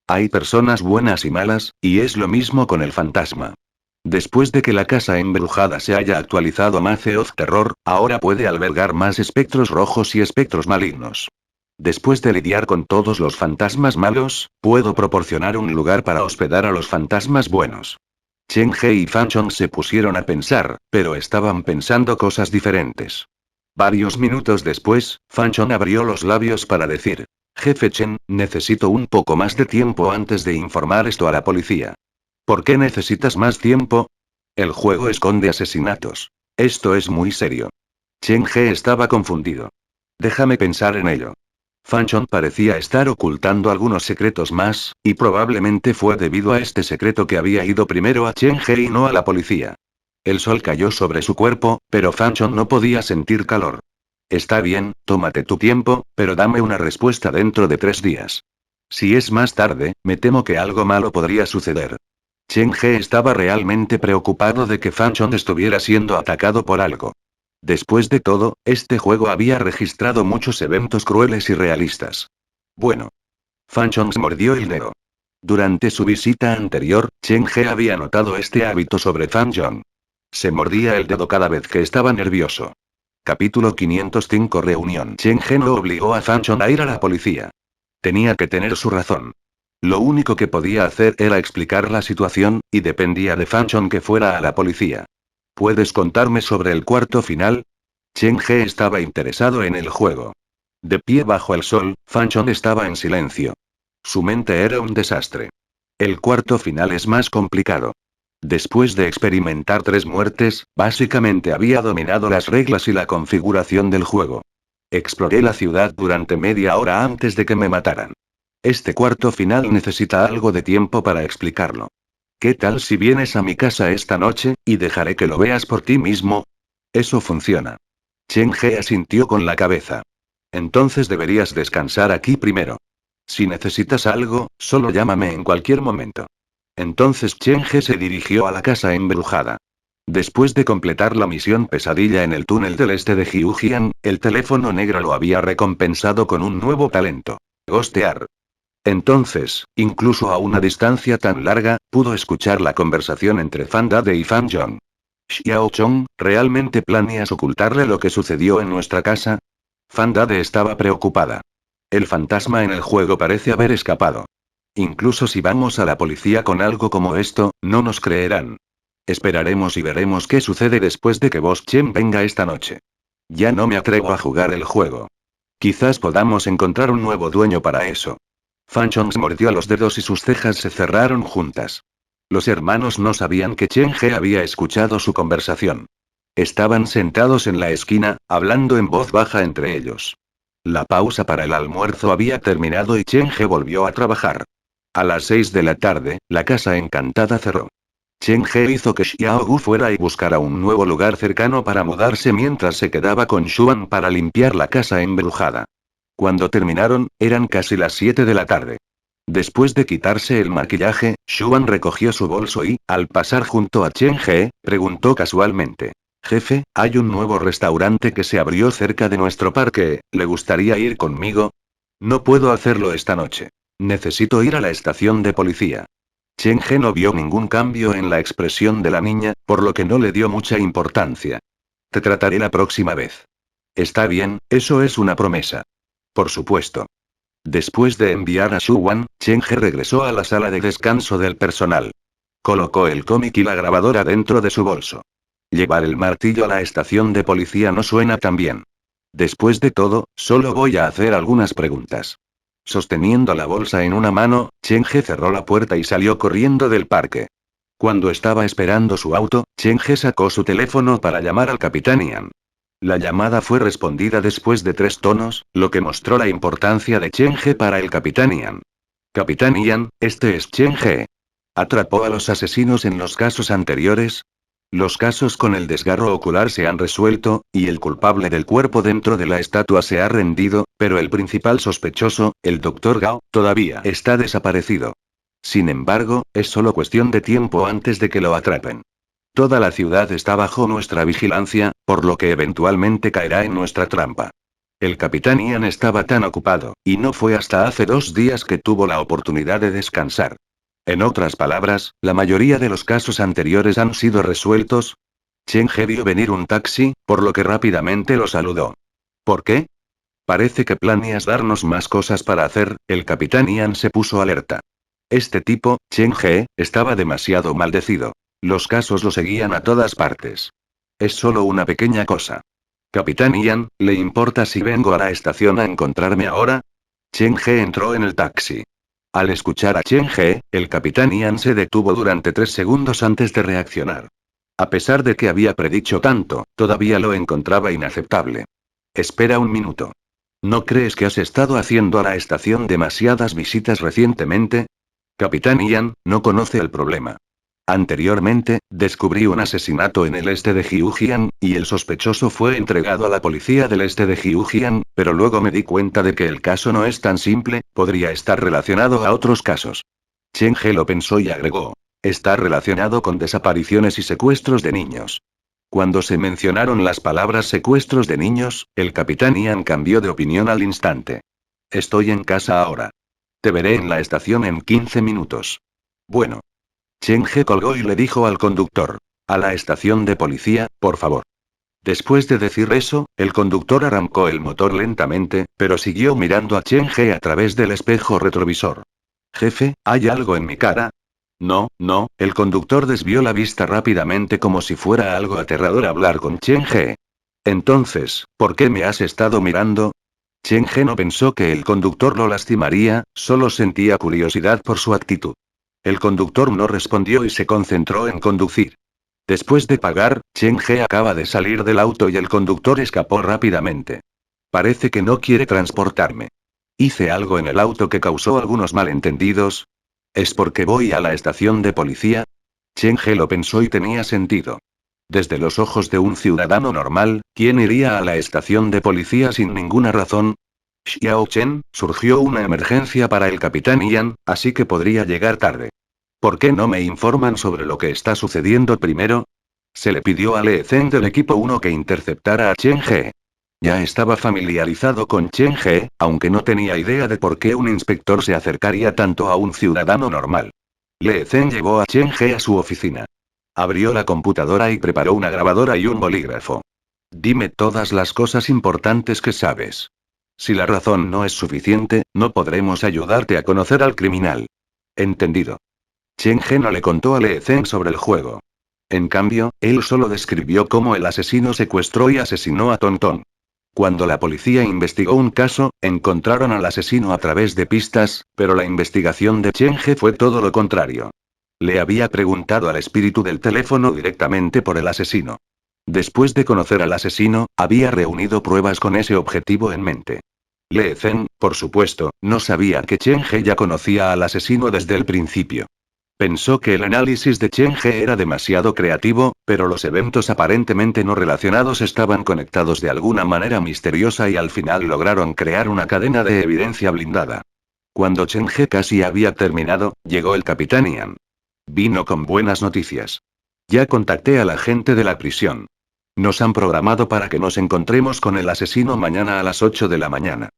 Speaker 1: Hay personas buenas y malas, y es lo mismo con el fantasma. Después de que la casa embrujada se haya actualizado a Maze of Terror, ahora puede albergar más espectros rojos y espectros malignos. Después de lidiar con todos los fantasmas malos, puedo proporcionar un lugar para hospedar a los fantasmas buenos. Cheng-he y Fanchon se pusieron a pensar, pero estaban pensando cosas diferentes. Varios minutos después, Fanchon abrió los labios para decir: Jefe Chen, necesito un poco más de tiempo antes de informar esto a la policía. ¿Por qué necesitas más tiempo? El juego esconde asesinatos. Esto es muy serio. Cheng-he estaba confundido. Déjame pensar en ello. Fanchon parecía estar ocultando algunos secretos más, y probablemente fue debido a este secreto que había ido primero a Cheng-he y no a la policía. El sol cayó sobre su cuerpo, pero Fanchon no podía sentir calor. Está bien, tómate tu tiempo, pero dame una respuesta dentro de 3 días. Si es más tarde, me temo que algo malo podría suceder. Cheng-he estaba realmente preocupado de que Fanchon estuviera siendo atacado por algo. Después de todo, este juego había registrado muchos eventos crueles y realistas. Bueno. Fan Chong mordió el dedo. Durante su visita anterior, Chen He había notado este hábito sobre Fan Chong. Se mordía el dedo cada vez que estaba nervioso. Capítulo 505 Reunión. Chen He no obligó a Fan Chong a ir a la policía. Tenía que tener su razón. Lo único que podía hacer era explicar la situación, y dependía de Fan Chong que fuera a la policía. ¿Puedes contarme sobre el cuarto final? Chen He estaba interesado en el juego. De pie bajo el sol, Fan Chong estaba en silencio. Su mente era un desastre. El cuarto final es más complicado. Después de experimentar 3 muertes, básicamente había dominado las reglas y la configuración del juego. Exploré la ciudad durante media hora antes de que me mataran. Este cuarto final necesita algo de tiempo para explicarlo. ¿Qué tal si vienes a mi casa esta noche, y dejaré que lo veas por ti mismo? Eso funciona. Chen He asintió con la cabeza. Entonces deberías descansar aquí primero. Si necesitas algo, solo llámame en cualquier momento. Entonces Chen He se dirigió a la casa embrujada. Después de completar la misión pesadilla en el túnel del este de Jiujian, el teléfono negro lo había recompensado con un nuevo talento: ghostear. Entonces, incluso a una distancia tan larga, pudo escuchar la conversación entre Fan Dade y Fan Zhong. Xiao Chong, ¿realmente planeas ocultarle lo que sucedió en nuestra casa? Fan Dade estaba preocupada. El fantasma en el juego parece haber escapado. Incluso si vamos a la policía con algo como esto, no nos creerán. Esperaremos y veremos qué sucede después de que Boss Chen venga esta noche. Ya no me atrevo a jugar el juego. Quizás podamos encontrar un nuevo dueño para eso. Fan Chong mordió los dedos y sus cejas se cerraron juntas. Los hermanos no sabían que Chen He había escuchado su conversación. Estaban sentados en la esquina, hablando en voz baja entre ellos. La pausa para el almuerzo había terminado y Chen He volvió a trabajar. A las 6 de la tarde, la casa encantada cerró. Chen He hizo que Xiao Gu fuera y buscara un nuevo lugar cercano para mudarse mientras se quedaba con Xuan para limpiar la casa embrujada. Cuando terminaron, eran casi las 7 de la tarde. Después de quitarse el maquillaje, Xuan recogió su bolso y, al pasar junto a Chen He, preguntó casualmente: «Jefe, hay un nuevo restaurante que se abrió cerca de nuestro parque, ¿le gustaría ir conmigo?» «No puedo hacerlo esta noche. Necesito ir a la estación de policía». Chen He no vio ningún cambio en la expresión de la niña, por lo que no le dio mucha importancia. «Te trataré la próxima vez». «Está bien, eso es una promesa». «Por supuesto». Después de enviar a Xuan, Chen He regresó a la sala de descanso del personal. Colocó el cómic y la grabadora dentro de su bolso. Llevar el martillo a la estación de policía no suena tan bien. Después de todo, solo voy a hacer algunas preguntas. Sosteniendo la bolsa en una mano, Chen He cerró la puerta y salió corriendo del parque. Cuando estaba esperando su auto, Chen He sacó su teléfono para llamar al capitán Ian. La llamada fue respondida después de 3 tonos, lo que mostró la importancia de Chen He para el capitán Ian. «Capitán Ian, este es Chen He. ¿Atrapó a los asesinos en los casos anteriores?» «Los casos con el desgarro ocular se han resuelto, y el culpable del cuerpo dentro de la estatua se ha rendido, pero el principal sospechoso, el Dr. Gao, todavía está desaparecido. Sin embargo, es solo cuestión de tiempo antes de que lo atrapen. Toda la ciudad está bajo nuestra vigilancia, por lo que eventualmente caerá en nuestra trampa». El capitán Ian estaba tan ocupado, y no fue hasta hace 2 días que tuvo la oportunidad de descansar. En otras palabras, la mayoría de los casos anteriores han sido resueltos. Chen He vio venir un taxi, por lo que rápidamente lo saludó. «¿Por qué?» «Parece que planeas darnos más cosas para hacer», el capitán Ian se puso alerta. Este tipo, Chen He, estaba demasiado maldecido. Los casos lo seguían a todas partes. «Es solo una pequeña cosa». «Capitán Ian, ¿le importa si vengo a la estación a encontrarme ahora?» Chen He entró en el taxi. Al escuchar a Chen He, el capitán Ian se detuvo durante 3 segundos antes de reaccionar. A pesar de que había predicho tanto, todavía lo encontraba inaceptable. «Espera un minuto. ¿No crees que has estado haciendo a la estación demasiadas visitas recientemente?» «Capitán Ian, no conoce el problema. Anteriormente, descubrí un asesinato en el este de Jiujian, y el sospechoso fue entregado a la policía del este de Jiujian, pero luego me di cuenta de que el caso no es tan simple, podría estar relacionado a otros casos». Chen He lo pensó y agregó: «Está relacionado con desapariciones y secuestros de niños». Cuando se mencionaron las palabras secuestros de niños, el capitán Ian cambió de opinión al instante. Estoy en casa ahora. Te veré en la estación en 15 minutos. Bueno. Chen He colgó y le dijo al conductor. A la estación de policía, por favor. Después de decir eso, el conductor arrancó el motor lentamente, pero siguió mirando a Chen He a través del espejo retrovisor. Jefe, ¿hay algo en mi cara? No, no, el conductor desvió la vista rápidamente como si fuera algo aterrador hablar con Chen He. Entonces, ¿por qué me has estado mirando? Chen He no pensó que el conductor lo lastimaría, solo sentía curiosidad por su actitud. El conductor no respondió y se concentró en conducir. Después de pagar, Chen He acaba de salir del auto y el conductor escapó rápidamente. Parece que no quiere transportarme. ¿Hice algo en el auto que causó algunos malentendidos? ¿Es porque voy a la estación de policía? Chen He lo pensó y tenía sentido. Desde los ojos de un ciudadano normal, ¿quién iría a la estación de policía sin ninguna razón? Xiao Chen, surgió una emergencia para el capitán Ian, así que podría llegar tarde. ¿Por qué no me informan sobre lo que está sucediendo primero? Se le pidió a Lee Zeng del equipo 1 que interceptara a Chen He. Ya estaba familiarizado con Chen He, aunque no tenía idea de por qué un inspector se acercaría tanto a un ciudadano normal. Lee Zeng llevó a Chen He a su oficina. Abrió la computadora y preparó una grabadora y un bolígrafo. Dime todas las cosas importantes que sabes. Si la razón no es suficiente, no podremos ayudarte a conocer al criminal. Entendido. Chen He no le contó a Lee Zeng sobre el juego. En cambio, él solo describió cómo el asesino secuestró y asesinó a Tonton. Cuando la policía investigó un caso, encontraron al asesino a través de pistas, pero la investigación de Chen He fue todo lo contrario. Le había preguntado al espíritu del teléfono directamente por el asesino. Después de conocer al asesino, había reunido pruebas con ese objetivo en mente. Lee Zeng, por supuesto, no sabía que Chen He ya conocía al asesino desde el principio. Pensó que el análisis de Chen He era demasiado creativo, pero los eventos aparentemente no relacionados estaban conectados de alguna manera misteriosa y al final lograron crear una cadena de evidencia blindada. Cuando Chen He casi había terminado, llegó el capitán Ian. Vino con buenas noticias. Ya contacté a la gente de la prisión. Nos han programado para que nos encontremos con el asesino mañana a las 8 de la mañana.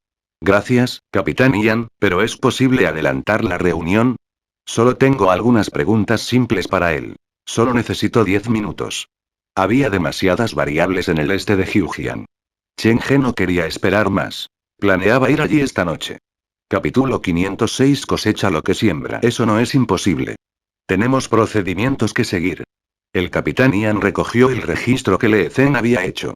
Speaker 1: Gracias, capitán Ian, pero ¿es posible adelantar la reunión? Solo tengo algunas preguntas simples para él. Solo necesito 10 minutos. Había demasiadas variables en el este de Hyujian. Chen He no quería esperar más. Planeaba ir allí esta noche. Capítulo 506 Cosecha lo que siembra. Eso no es imposible. Tenemos procedimientos que seguir. El capitán Ian recogió el registro que Lee Zeng había hecho.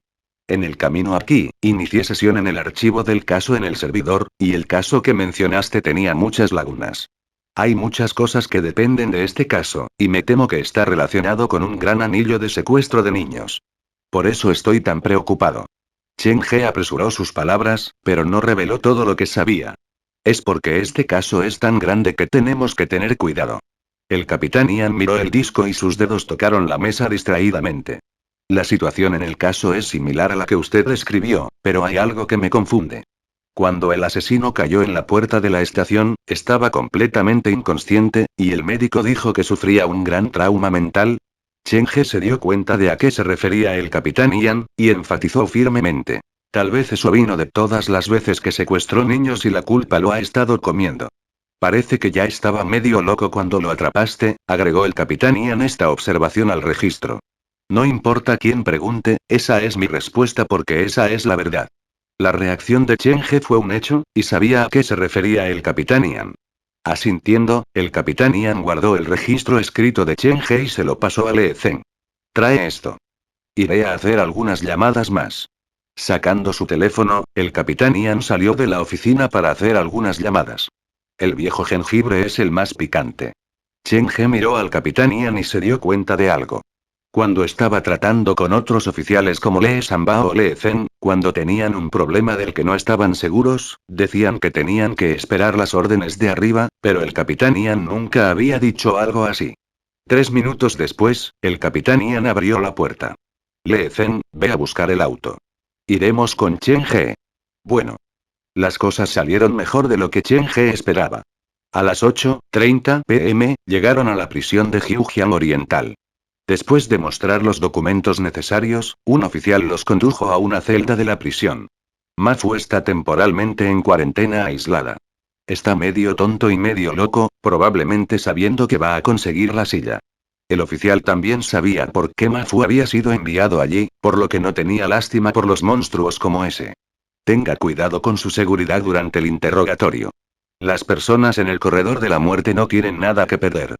Speaker 1: En el camino aquí, inicié sesión en el archivo del caso en el servidor, y el caso que mencionaste tenía muchas lagunas. Hay muchas cosas que dependen de este caso, y me temo que está relacionado con un gran anillo de secuestro de niños. Por eso estoy tan preocupado. Chen He apresuró sus palabras, pero no reveló todo lo que sabía. Es porque este caso es tan grande que tenemos que tener cuidado. El capitán Ian miró el disco y sus dedos tocaron la mesa distraídamente. La situación en el caso es similar a la que usted describió, pero hay algo que me confunde. Cuando el asesino cayó en la puerta de la estación, estaba completamente inconsciente, y el médico dijo que sufría un gran trauma mental. Chen He se dio cuenta de a qué se refería el capitán Ian, y enfatizó firmemente. Tal vez eso vino de todas las veces que secuestró niños y la culpa lo ha estado comiendo. Parece que ya estaba medio loco cuando lo atrapaste, agregó el capitán Ian esta observación al registro. No importa quién pregunte, esa es mi respuesta porque esa es la verdad. La reacción de Chen He fue un hecho, y sabía a qué se refería el capitán Ian. Asintiendo, el capitán Ian guardó el registro escrito de Chen He y se lo pasó a Lee Zeng. Trae esto. Iré a hacer algunas llamadas más. Sacando su teléfono, el capitán Ian salió de la oficina para hacer algunas llamadas. El viejo jengibre es el más picante. Chen He miró al capitán Ian y se dio cuenta de algo. Cuando estaba tratando con otros oficiales como Lee Samba o Lee Zeng, cuando tenían un problema del que no estaban seguros, decían que tenían que esperar las órdenes de arriba, pero el capitán Ian nunca había dicho algo así. 3 minutos después, el capitán Ian abrió la puerta. Lee Zeng, ve a buscar el auto. Iremos con Chen He. Bueno. Las cosas salieron mejor de lo que Chen He esperaba. A las 8:30 p.m., llegaron a la prisión de Hyujian Oriental. Después de mostrar los documentos necesarios, un oficial los condujo a una celda de la prisión. Ma Fu está temporalmente en cuarentena aislada. Está medio tonto y medio loco, probablemente sabiendo que va a conseguir la silla. El oficial también sabía por qué Ma Fu había sido enviado allí, por lo que no tenía lástima por los monstruos como ese. Tenga cuidado con su seguridad durante el interrogatorio. Las personas en el corredor de la muerte no tienen nada que perder.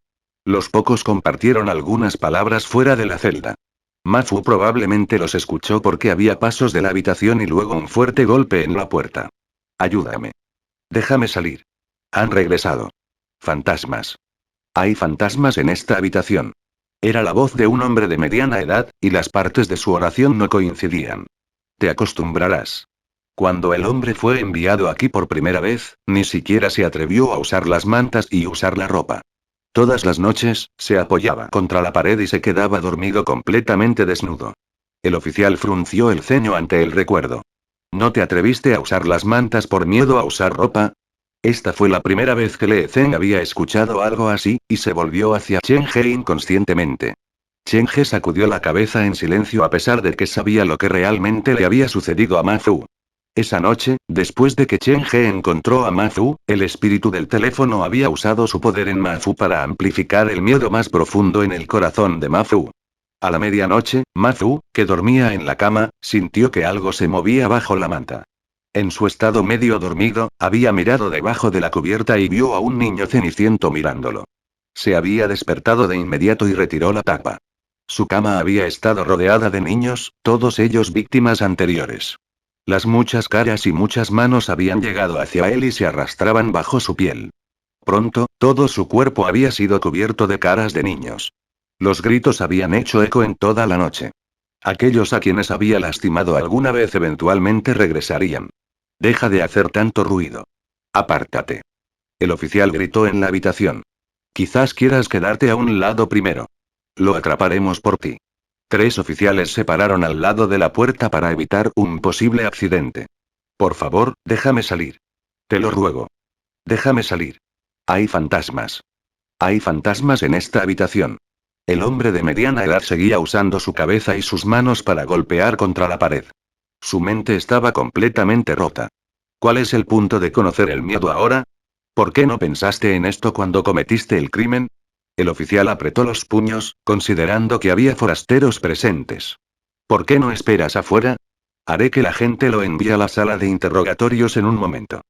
Speaker 1: Los pocos compartieron algunas palabras fuera de la celda. Ma Fu probablemente los escuchó porque había pasos de la habitación y luego un fuerte golpe en la puerta. Ayúdame. Déjame salir. Han regresado. Fantasmas. Hay fantasmas en esta habitación. Era la voz de un hombre de mediana edad, y las partes de su oración no coincidían. Te acostumbrarás. Cuando el hombre fue enviado aquí por primera vez, ni siquiera se atrevió a usar las mantas y usar la ropa. Todas las noches, se apoyaba contra la pared y se quedaba dormido completamente desnudo. El oficial frunció el ceño ante el recuerdo. ¿No te atreviste a usar las mantas por miedo a usar ropa? Esta fue la primera vez que Lee Zeng había escuchado algo así, y se volvió hacia Chen He inconscientemente. Chen He sacudió la cabeza en silencio a pesar de que sabía lo que realmente le había sucedido a Ma Fu. Esa noche, después de que Chen He encontró a Ma Fu, el espíritu del teléfono había usado su poder en Ma Fu para amplificar el miedo más profundo en el corazón de Ma Fu. A la medianoche, Ma Fu, que dormía en la cama, sintió que algo se movía bajo la manta. En su estado medio dormido, había mirado debajo de la cubierta y vio a un niño ceniciento mirándolo. Se había despertado de inmediato y retiró la tapa. Su cama había estado rodeada de niños, todos ellos víctimas anteriores. Las muchas caras y muchas manos habían llegado hacia él y se arrastraban bajo su piel. Pronto, todo su cuerpo había sido cubierto de caras de niños. Los gritos habían hecho eco en toda la noche. Aquellos a quienes había lastimado alguna vez eventualmente regresarían. Deja de hacer tanto ruido. Apártate. El oficial gritó en la habitación. Quizás quieras quedarte a un lado primero. Lo atraparemos por ti. 3 oficiales se pararon al lado de la puerta para evitar un posible accidente. Por favor, déjame salir. Te lo ruego. Déjame salir. Hay fantasmas. Hay fantasmas en esta habitación. El hombre de mediana edad seguía usando su cabeza y sus manos para golpear contra la pared. Su mente estaba completamente rota. ¿Cuál es el punto de conocer el miedo ahora? ¿Por qué no pensaste en esto cuando cometiste el crimen? El oficial apretó los puños, considerando que había forasteros presentes. ¿Por qué no esperas afuera? Haré que la gente lo envíe a la sala de interrogatorios en un momento.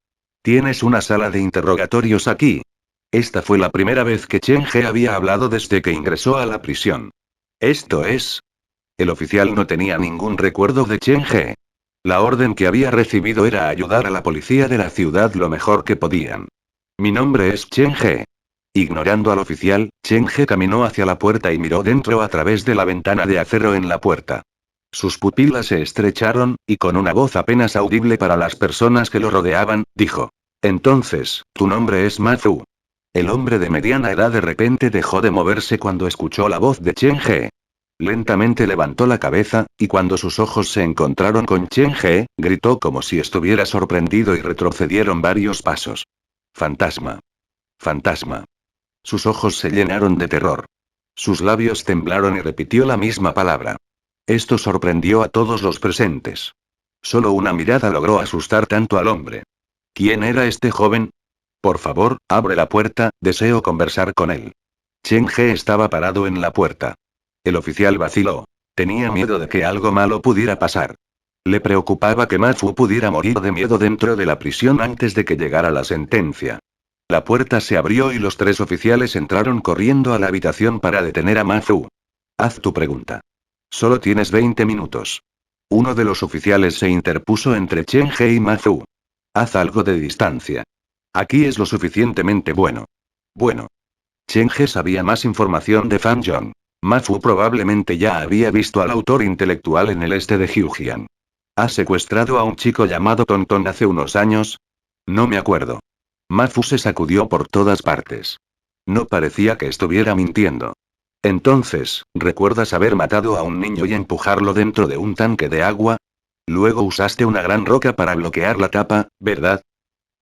Speaker 1: ¿Tienes una sala de interrogatorios aquí? Esta fue la primera vez que Chen He había hablado desde que ingresó a la prisión. Esto es... El oficial no tenía ningún recuerdo de Chen He. La orden que había recibido era ayudar a la policía de la ciudad lo mejor que podían. Mi nombre es Chen He. Ignorando al oficial, Chen He caminó hacia la puerta y miró dentro a través de la ventana de acero en la puerta. Sus pupilas se estrecharon, y con una voz apenas audible para las personas que lo rodeaban, dijo: Entonces, tu nombre es Ma Fu. El hombre de mediana edad de repente dejó de moverse cuando escuchó la voz de Chen He. Lentamente levantó la cabeza, y cuando sus ojos se encontraron con Chen He, gritó como si estuviera sorprendido y retrocedieron varios pasos. Fantasma. Fantasma. Sus ojos se llenaron de terror. Sus labios temblaron y repitió la misma palabra. Esto sorprendió a todos los presentes. Solo una mirada logró asustar tanto al hombre. ¿Quién era este joven? Por favor, abre la puerta, deseo conversar con él. Chen He estaba parado en la puerta. El oficial vaciló. Tenía miedo de que algo malo pudiera pasar. Le preocupaba que Ma Fu pudiera morir de miedo dentro de la prisión antes de que llegara la sentencia. La puerta se abrió y los 3 oficiales entraron corriendo a la habitación para detener a Ma Fu. Haz tu pregunta. Solo tienes 20 minutos. Uno de los oficiales se interpuso entre Chen He y Ma Fu. Haz algo de distancia. Aquí es lo suficientemente bueno. Bueno. Chen He sabía más información de Fan Zhong. Ma Fu probablemente ya había visto al autor intelectual en el este de Jiujian. ¿Has secuestrado a un chico llamado Tonton hace unos años? No me acuerdo. Ma Fu se sacudió por todas partes. No parecía que estuviera mintiendo. Entonces, ¿recuerdas haber matado a un niño y empujarlo dentro de un tanque de agua? Luego usaste una gran roca para bloquear la tapa, ¿verdad?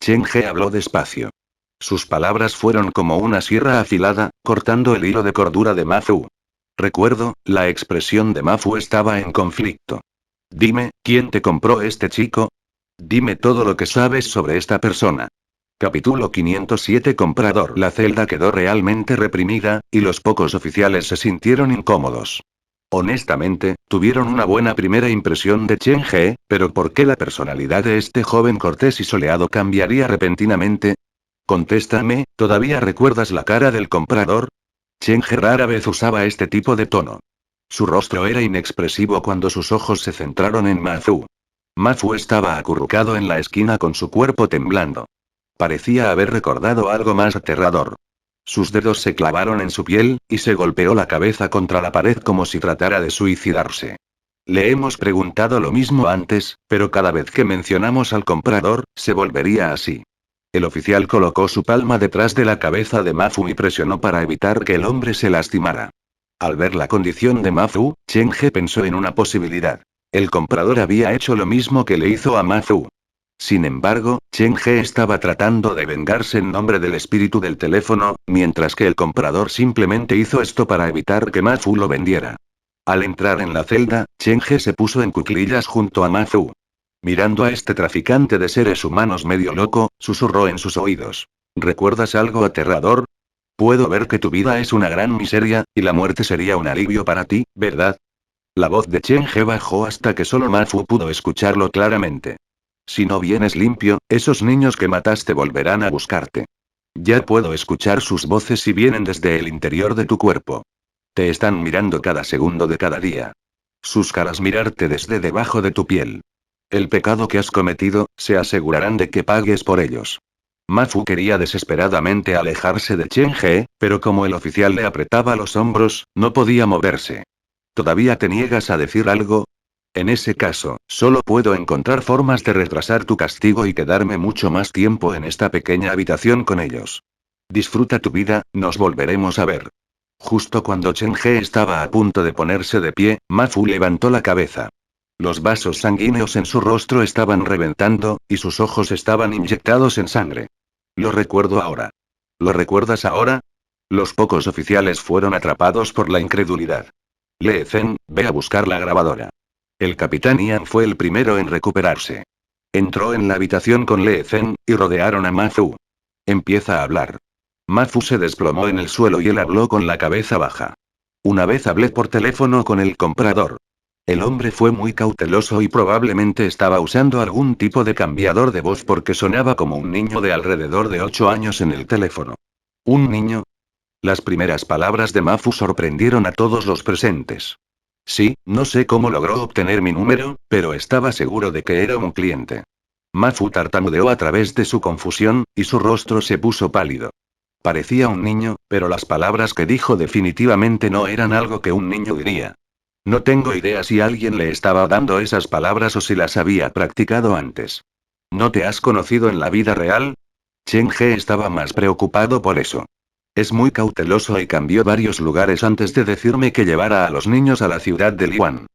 Speaker 1: Chen He habló despacio. Sus palabras fueron como una sierra afilada, cortando el hilo de cordura de Ma Fu. Recuerdo, la expresión de Mafu estaba en conflicto. Dime, ¿quién te compró este chico? Dime todo lo que sabes sobre esta persona. Capítulo 507 Comprador. La celda quedó realmente reprimida, y los pocos oficiales se sintieron incómodos. Honestamente, tuvieron una buena primera impresión de Chen He, pero ¿por qué la personalidad de este joven cortés y soleado cambiaría repentinamente? Contéstame, ¿todavía recuerdas la cara del comprador? Chen He rara vez usaba este tipo de tono. Su rostro era inexpresivo cuando sus ojos se centraron en Mafu. Mafu estaba acurrucado en la esquina con su cuerpo temblando. Parecía haber recordado algo más aterrador. Sus dedos se clavaron en su piel, y se golpeó la cabeza contra la pared como si tratara de suicidarse. Le hemos preguntado lo mismo antes, pero cada vez que mencionamos al comprador, se volvería así. El oficial colocó su palma detrás de la cabeza de Mafu y presionó para evitar que el hombre se lastimara. Al ver la condición de Mafu, Chen He pensó en una posibilidad. El comprador había hecho lo mismo que le hizo a Mafu. Sin embargo, Chen He estaba tratando de vengarse en nombre del espíritu del teléfono, mientras que el comprador simplemente hizo esto para evitar que Mafu lo vendiera. Al entrar en la celda, Chen He se puso en cuclillas junto a Mafu. Mirando a este traficante de seres humanos medio loco, susurró en sus oídos. ¿Recuerdas algo aterrador? Puedo ver que tu vida es una gran miseria, y la muerte sería un alivio para ti, ¿verdad? La voz de Chen He bajó hasta que solo Mafu pudo escucharlo claramente. Si no vienes limpio, esos niños que mataste volverán a buscarte. Ya puedo escuchar sus voces si vienen desde el interior de tu cuerpo. Te están mirando cada segundo de cada día. Sus caras mirarte desde debajo de tu piel. El pecado que has cometido, se asegurarán de que pagues por ellos. Mafu quería desesperadamente alejarse de Chen He, pero como el oficial le apretaba los hombros, no podía moverse. ¿Todavía te niegas a decir algo? En ese caso, solo puedo encontrar formas de retrasar tu castigo y quedarme mucho más tiempo en esta pequeña habitación con ellos. Disfruta tu vida, nos volveremos a ver. Justo cuando Chen He estaba a punto de ponerse de pie, Mafu levantó la cabeza. Los vasos sanguíneos en su rostro estaban reventando, y sus ojos estaban inyectados en sangre. Lo recuerdo ahora. ¿Lo recuerdas ahora? Los pocos oficiales fueron atrapados por la incredulidad. Lee Zen, ve a buscar la grabadora. El capitán Ian fue el primero en recuperarse. Entró en la habitación con Lee Zen, y rodearon a Mafu. Empieza a hablar. Mafu se desplomó en el suelo y él habló con la cabeza baja. Una vez hablé por teléfono con el comprador. El hombre fue muy cauteloso y probablemente estaba usando algún tipo de cambiador de voz porque sonaba como un niño de alrededor de 8 años en el teléfono. ¿Un niño? Las primeras palabras de Mafu sorprendieron a todos los presentes. Sí, no sé cómo logró obtener mi número, pero estaba seguro de que era un cliente. Mafu tartamudeó a través de su confusión, y su rostro se puso pálido. Parecía un niño, pero las palabras que dijo definitivamente no eran algo que un niño diría. No tengo idea si alguien le estaba dando esas palabras o si las había practicado antes. ¿No te has conocido en la vida real? Chen He estaba más preocupado por eso. Es muy cauteloso y cambió varios lugares antes de decirme que llevara a los niños a la ciudad de Liwan.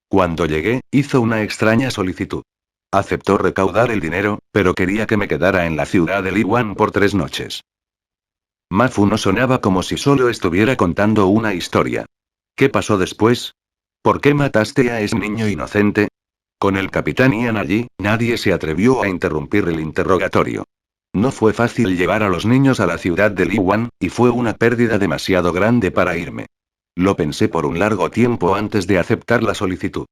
Speaker 1: Cuando llegué, hizo una extraña solicitud. Aceptó recaudar el dinero, pero quería que me quedara en la ciudad de Liwan por 3 noches. Mafu no sonaba como si solo estuviera contando una historia. ¿Qué pasó después? ¿Por qué mataste a ese niño inocente? Con el capitán Ian allí, nadie se atrevió a interrumpir el interrogatorio. No fue fácil llevar a los niños a la ciudad de Liwan, y fue una pérdida demasiado grande para irme. Lo pensé por un largo tiempo antes de aceptar la solicitud.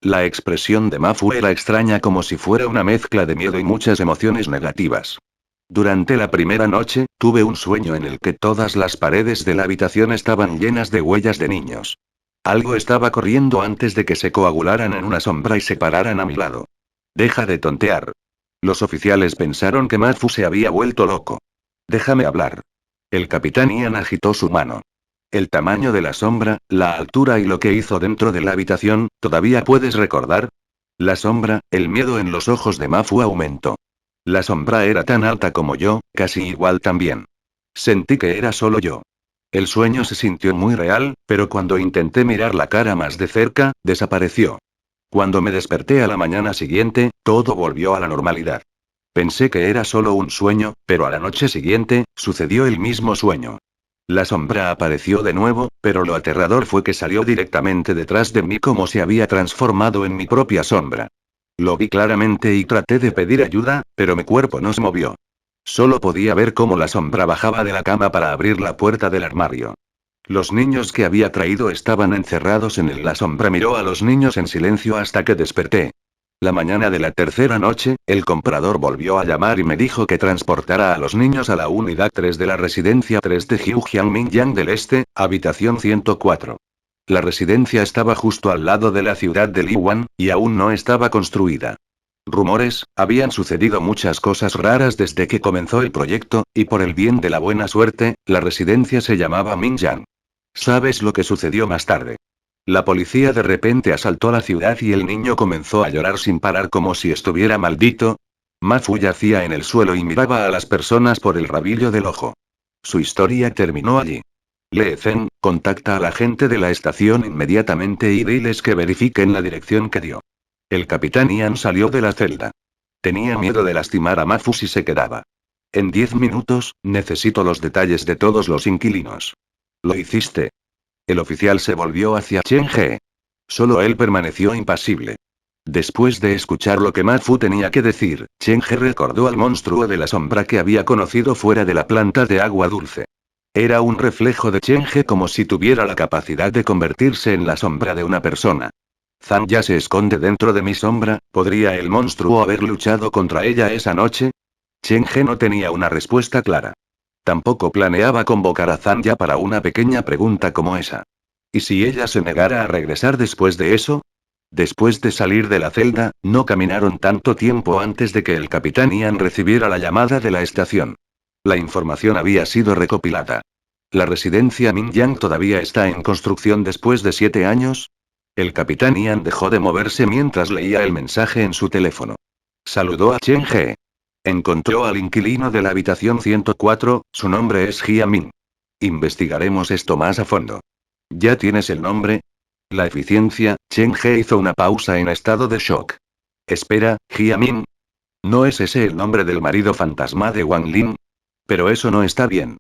Speaker 1: La expresión de Mafu era extraña como si fuera una mezcla de miedo y muchas emociones negativas. Durante la primera noche, tuve un sueño en el que todas las paredes de la habitación estaban llenas de huellas de niños. Algo estaba corriendo antes de que se coagularan en una sombra y se pararan a mi lado. Deja de tontear. Los oficiales pensaron que Mafu se había vuelto loco. Déjame hablar. El capitán Ian agitó su mano. El tamaño de la sombra, la altura y lo que hizo dentro de la habitación, ¿todavía puedes recordar? La sombra, el miedo en los ojos de Mafu aumentó. La sombra era tan alta como yo, casi igual también. Sentí que era solo yo. El sueño se sintió muy real, pero cuando intenté mirar la cara más de cerca, desapareció. Cuando me desperté a la mañana siguiente, todo volvió a la normalidad. Pensé que era solo un sueño, pero a la noche siguiente, sucedió el mismo sueño. La sombra apareció de nuevo, pero lo aterrador fue que salió directamente detrás de mí como si había transformado en mi propia sombra. Lo vi claramente y traté de pedir ayuda, pero mi cuerpo no se movió. Solo podía ver cómo la sombra bajaba de la cama para abrir la puerta del armario. Los niños que había traído estaban encerrados en él. La sombra miró a los niños en silencio hasta que desperté. La mañana de la tercera noche, el comprador volvió a llamar y me dijo que transportara a los niños a la unidad 3 de la residencia 3 de Jiujiang del Este, habitación 104. La residencia estaba justo al lado de la ciudad de Liwan, y aún no estaba construida. Rumores, habían sucedido muchas cosas raras desde que comenzó el proyecto, y por el bien de la buena suerte, la residencia se llamaba Mingyang. ¿Sabes lo que sucedió más tarde? La policía de repente asaltó la ciudad y el niño comenzó a llorar sin parar como si estuviera maldito. Mafu yacía en el suelo y miraba a las personas por el rabillo del ojo. Su historia terminó allí. Lee Zen, contacta a la gente de la estación inmediatamente y diles que verifiquen la dirección que dio. El capitán Ian salió de la celda. Tenía miedo de lastimar a Mafu si se quedaba. En 10 minutos, necesito los detalles de todos los inquilinos. ¿Lo hiciste? El oficial se volvió hacia Chen He. Solo él permaneció impasible. Después de escuchar lo que Mafu tenía que decir, Chen He recordó al monstruo de la sombra que había conocido fuera de la planta de agua dulce. Era un reflejo de Chen He como si tuviera la capacidad de convertirse en la sombra de una persona. Zhang ya se esconde dentro de mi sombra, ¿podría el monstruo haber luchado contra ella esa noche? Chen He no tenía una respuesta clara. Tampoco planeaba convocar a Zhang ya para una pequeña pregunta como esa. ¿Y si ella se negara a regresar después de eso? Después de salir de la celda, no caminaron tanto tiempo antes de que el capitán Ian recibiera la llamada de la estación. La información había sido recopilada. ¿La residencia Mingyang todavía está en construcción después de 7 años? El capitán Ian dejó de moverse mientras leía el mensaje en su teléfono. Saludó a Chen He. Encontró al inquilino de la habitación 104, su nombre es Jia Min. Investigaremos esto más a fondo. ¿Ya tienes el nombre? La eficiencia. Chen He hizo una pausa en estado de shock. Espera, Jia Min. ¿No es ese el nombre del marido fantasma de Wang Lin? Pero eso no está bien.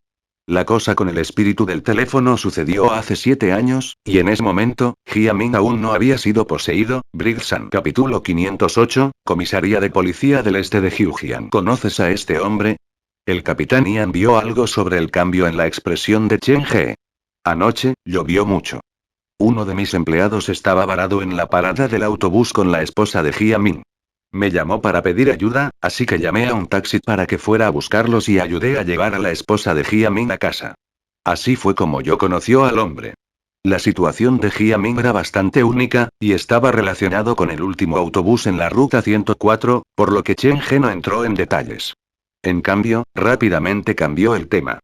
Speaker 1: La cosa con el espíritu del teléfono sucedió hace 7 años, y en ese momento, Jia Min aún no había sido poseído. Brigsan. Capítulo 508, Comisaría de Policía del Este de Jiujiang. ¿Conoces a este hombre? El capitán Ian vio algo sobre el cambio en la expresión de Chen He. Anoche, llovió mucho. Uno de mis empleados estaba varado en la parada del autobús con la esposa de Jia Min. Me llamó para pedir ayuda, así que llamé a un taxi para que fuera a buscarlos y ayudé a llevar a la esposa de Jia Min a casa. Así fue como yo conoció al hombre. La situación de Jia Min era bastante única, y estaba relacionado con el último autobús en la ruta 104, por lo que Chen He no entró en detalles. En cambio, rápidamente cambió el tema.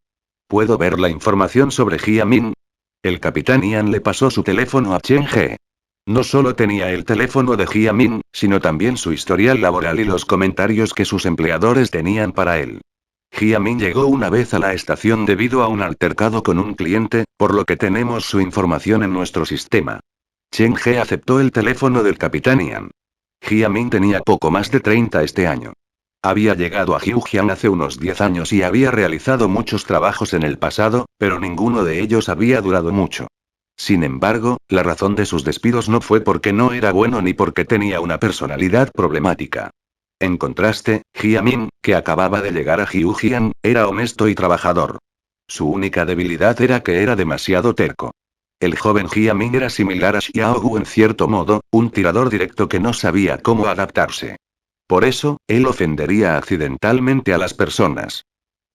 Speaker 1: ¿Puedo ver la información sobre Jia Min? El capitán Ian le pasó su teléfono a Chen He. No solo tenía el teléfono de Jia Min, sino también su historial laboral y los comentarios que sus empleadores tenían para él. Jia Min llegó una vez a la estación debido a un altercado con un cliente, por lo que tenemos su información en nuestro sistema. Chen He aceptó el teléfono del capitán Ian. Jia Min tenía poco más de 30 este año. Había llegado a Jiujiang hace unos 10 años y había realizado muchos trabajos en el pasado, pero ninguno de ellos había durado mucho. Sin embargo, la razón de sus despidos no fue porque no era bueno ni porque tenía una personalidad problemática. En contraste, Jia Min, que acababa de llegar a Jiujiang, era honesto y trabajador. Su única debilidad era que era demasiado terco. El joven Jia Min era similar a Xiao Gu en cierto modo, un tirador directo que no sabía cómo adaptarse. Por eso, él ofendería accidentalmente a las personas.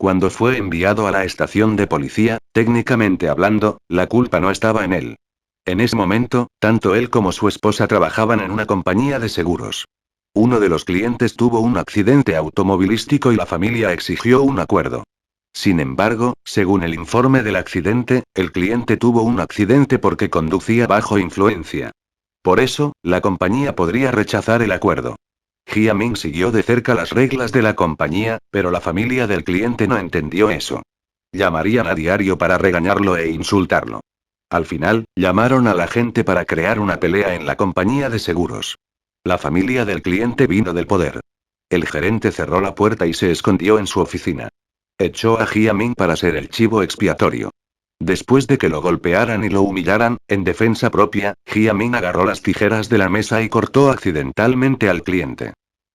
Speaker 1: Cuando fue enviado a la estación de policía, técnicamente hablando, la culpa no estaba en él. En ese momento, tanto él como su esposa trabajaban en una compañía de seguros. Uno de los clientes tuvo un accidente automovilístico y la familia exigió un acuerdo. Sin embargo, según el informe del accidente, el cliente tuvo un accidente porque conducía bajo influencia. Por eso, la compañía podría rechazar el acuerdo. Jia Min siguió de cerca las reglas de la compañía, pero la familia del cliente no entendió eso. Llamarían a diario para regañarlo e insultarlo. Al final, llamaron a la gente para crear una pelea en la compañía de seguros. La familia del cliente vino del poder. El gerente cerró la puerta y se escondió en su oficina. Echó a Jia Min para ser el chivo expiatorio. Después de que lo golpearan y lo humillaran, en defensa propia, Jiamin agarró las tijeras de la mesa y cortó accidentalmente al cliente.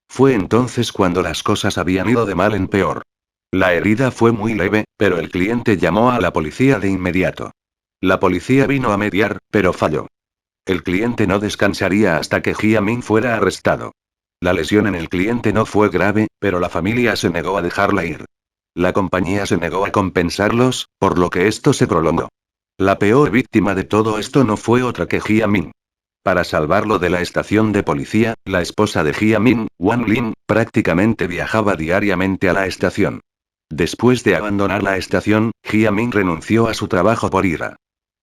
Speaker 1: Fue entonces cuando las cosas habían ido de mal en peor. La herida fue muy leve, pero el cliente llamó a la policía de inmediato. La policía vino a mediar, pero falló. El cliente no descansaría hasta que Jiamin fuera arrestado. La lesión en el cliente no fue grave, pero la familia se negó a dejarla ir. La compañía se negó a compensarlos, por lo que esto se prolongó. La peor víctima de todo esto no fue otra que Jiamin. Para salvarlo de la estación de policía, la esposa de Jiamin, Wang Lin, prácticamente viajaba diariamente a la estación. Después de abandonar la estación, Jiamin renunció a su trabajo por ira.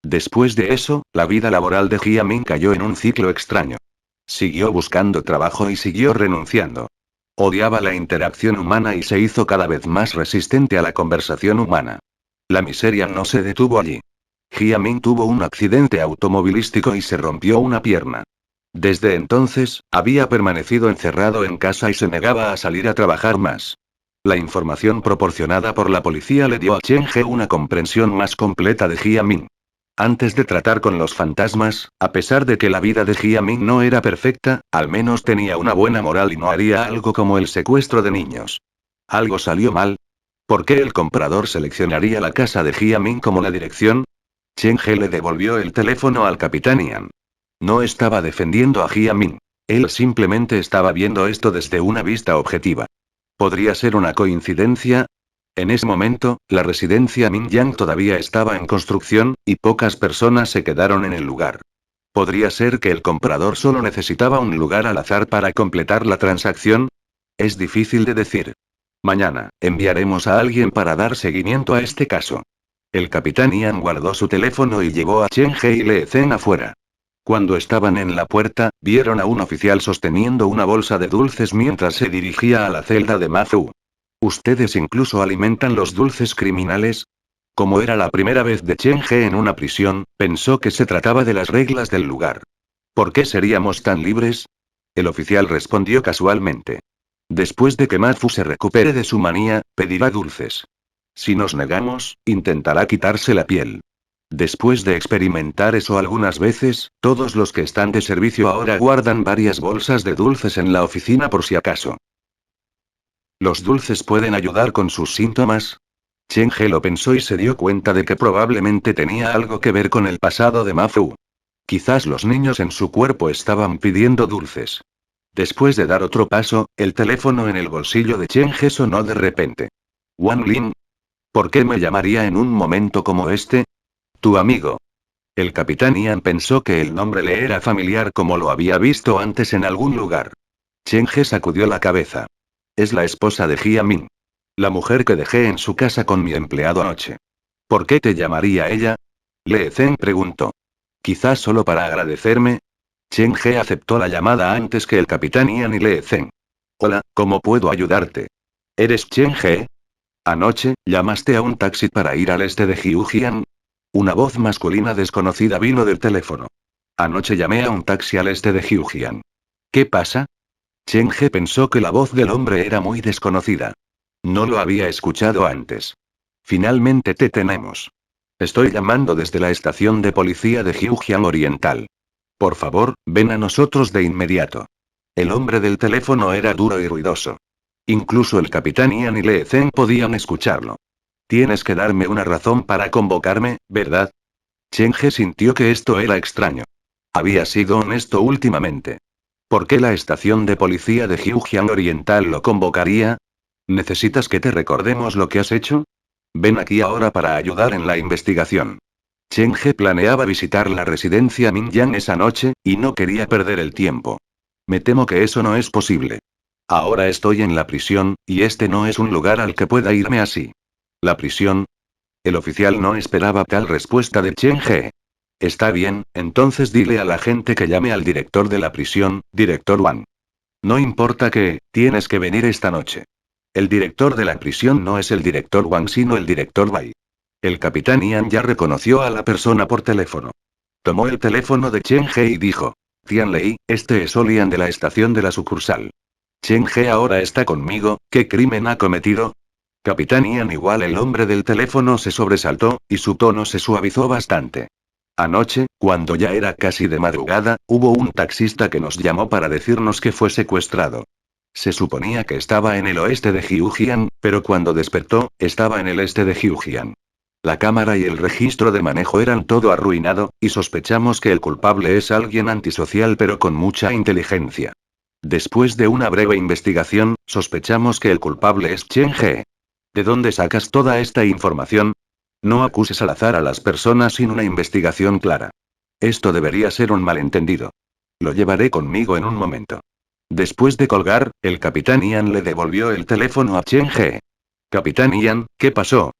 Speaker 1: Después de eso, la vida laboral de Jiamin cayó en un ciclo extraño. Siguió buscando trabajo y siguió renunciando. Odiaba la interacción humana y se hizo cada vez más resistente a la conversación humana. La miseria no se detuvo allí. Jiamin tuvo un accidente automovilístico y se rompió una pierna. Desde entonces, había permanecido encerrado en casa y se negaba a salir a trabajar más. La información proporcionada por la policía le dio a Chen He una comprensión más completa de Jiamin. Antes de tratar con los fantasmas, a pesar de que la vida de Jiamin no era perfecta, al menos tenía una buena moral y no haría algo como el secuestro de niños. ¿Algo salió mal? ¿Por qué el comprador seleccionaría la casa de Jiamin como la dirección? Chen He le devolvió el teléfono al capitán Ian. No estaba defendiendo a Jiamin. Él simplemente estaba viendo esto desde una vista objetiva. ¿Podría ser una coincidencia? En ese momento, la residencia Mingyang todavía estaba en construcción, y pocas personas se quedaron en el lugar. ¿Podría ser que el comprador solo necesitaba un lugar al azar para completar la transacción? Es difícil de decir. Mañana, enviaremos a alguien para dar seguimiento a este caso. El capitán Ian guardó su teléfono y llevó a Chen He y Le Zhen afuera. Cuando estaban en la puerta, vieron a un oficial sosteniendo una bolsa de dulces mientras se dirigía a la celda de Ma Fu. ¿Ustedes incluso alimentan los dulces criminales? Como era la primera vez de Chen He en una prisión, pensó que se trataba de las reglas del lugar. ¿Por qué seríamos tan libres? El oficial respondió casualmente. Después de que Ma Fu se recupere de su manía, pedirá dulces. Si nos negamos, intentará quitarse la piel. Después de experimentar eso algunas veces, todos los que están de servicio ahora guardan varias bolsas de dulces en la oficina por si acaso. ¿Los dulces pueden ayudar con sus síntomas? Chen He lo pensó y se dio cuenta de que probablemente tenía algo que ver con el pasado de Ma Fu. Quizás los niños en su cuerpo estaban pidiendo dulces. Después de dar otro paso, el teléfono en el bolsillo de Chen He sonó de repente. Wang Lin. ¿Por qué me llamaría en un momento como este? Tu amigo. El capitán Ian pensó que el nombre le era familiar como lo había visto antes en algún lugar. Chen He sacudió la cabeza. Es la esposa de Jiamin. La mujer que dejé en su casa con mi empleado anoche. ¿Por qué te llamaría ella? Le Zhen preguntó. Quizás solo para agradecerme. Chen He aceptó la llamada antes que el capitán Ian y Le Zhen. Hola, ¿cómo puedo ayudarte? ¿Eres Chen He? Anoche, llamaste a un taxi para ir al este de Jiujian. Una voz masculina desconocida vino del teléfono. Anoche llamé a un taxi al este de Jiujian. ¿Qué pasa? Chen He pensó que la voz del hombre era muy desconocida. No lo había escuchado antes. Finalmente te tenemos. Estoy llamando desde la estación de policía de Jiujiang Oriental. Por favor, ven a nosotros de inmediato. El hombre del teléfono era duro y ruidoso. Incluso el capitán Ian y Le Zhen podían escucharlo. Tienes que darme una razón para convocarme, ¿verdad? Chen He sintió que esto era extraño. Había sido honesto últimamente. ¿Por qué la estación de policía de Jiujiang Oriental lo convocaría? ¿Necesitas que te recordemos lo que has hecho? Ven aquí ahora para ayudar en la investigación. Chen He planeaba visitar la residencia Mingyang esa noche, y no quería perder el tiempo. Me temo que eso no es posible. Ahora estoy en la prisión, y este no es un lugar al que pueda irme así. ¿La prisión? El oficial no esperaba tal respuesta de Chen He. Está bien, entonces dile a la gente que llame al director de la prisión, director Wang. No importa que, tienes que venir esta noche. El director de la prisión no es el director Wang sino el director Bai. El capitán Ian ya reconoció a la persona por teléfono. Tomó el teléfono de Chen He y dijo. Tianlei, este es Olian de la estación de la sucursal. Chen He ahora está conmigo, ¿qué crimen ha cometido? Capitán Ian, igual el hombre del teléfono se sobresaltó, y su tono se suavizó bastante. Anoche, cuando ya era casi de madrugada, hubo un taxista que nos llamó para decirnos que fue secuestrado. Se suponía que estaba en el oeste de Jiujiang, pero cuando despertó, estaba en el este de Jiujiang. La cámara y el registro de manejo eran todo arruinado, y sospechamos que el culpable es alguien antisocial pero con mucha inteligencia. Después de una breve investigación, sospechamos que el culpable es Chen He. ¿De dónde sacas toda esta información? No acuses al azar a las personas sin una investigación clara. Esto debería ser un malentendido. Lo llevaré conmigo en un momento. Después de colgar, el capitán Ian le devolvió el teléfono a Chen He. Capitán Ian, ¿qué pasó?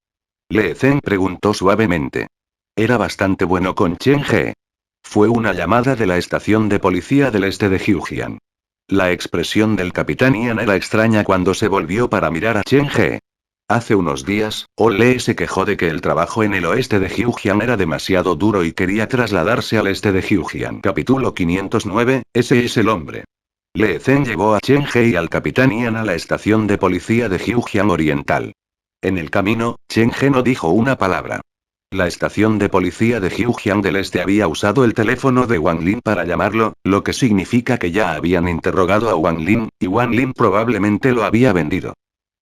Speaker 1: Lee Zeng preguntó suavemente. Era bastante bueno con Chen He. Fue una llamada de la estación de policía del este de Jiujiang. La expresión del capitán Ian era extraña cuando se volvió para mirar a Chen He. Hace unos días, Lee se quejó de que el trabajo en el oeste de Jiujiang era demasiado duro y quería trasladarse al este de Jiujiang. Capítulo 509, ese es el hombre. Lee Zeng llevó a Chen He y al capitán Ian a la estación de policía de Jiujiang Oriental. En el camino, Chen He no dijo una palabra. La estación de policía de Jiujiang del Este había usado el teléfono de Wang Lin para llamarlo, lo que significa que ya habían interrogado a Wang Lin, y Wang Lin probablemente lo había vendido.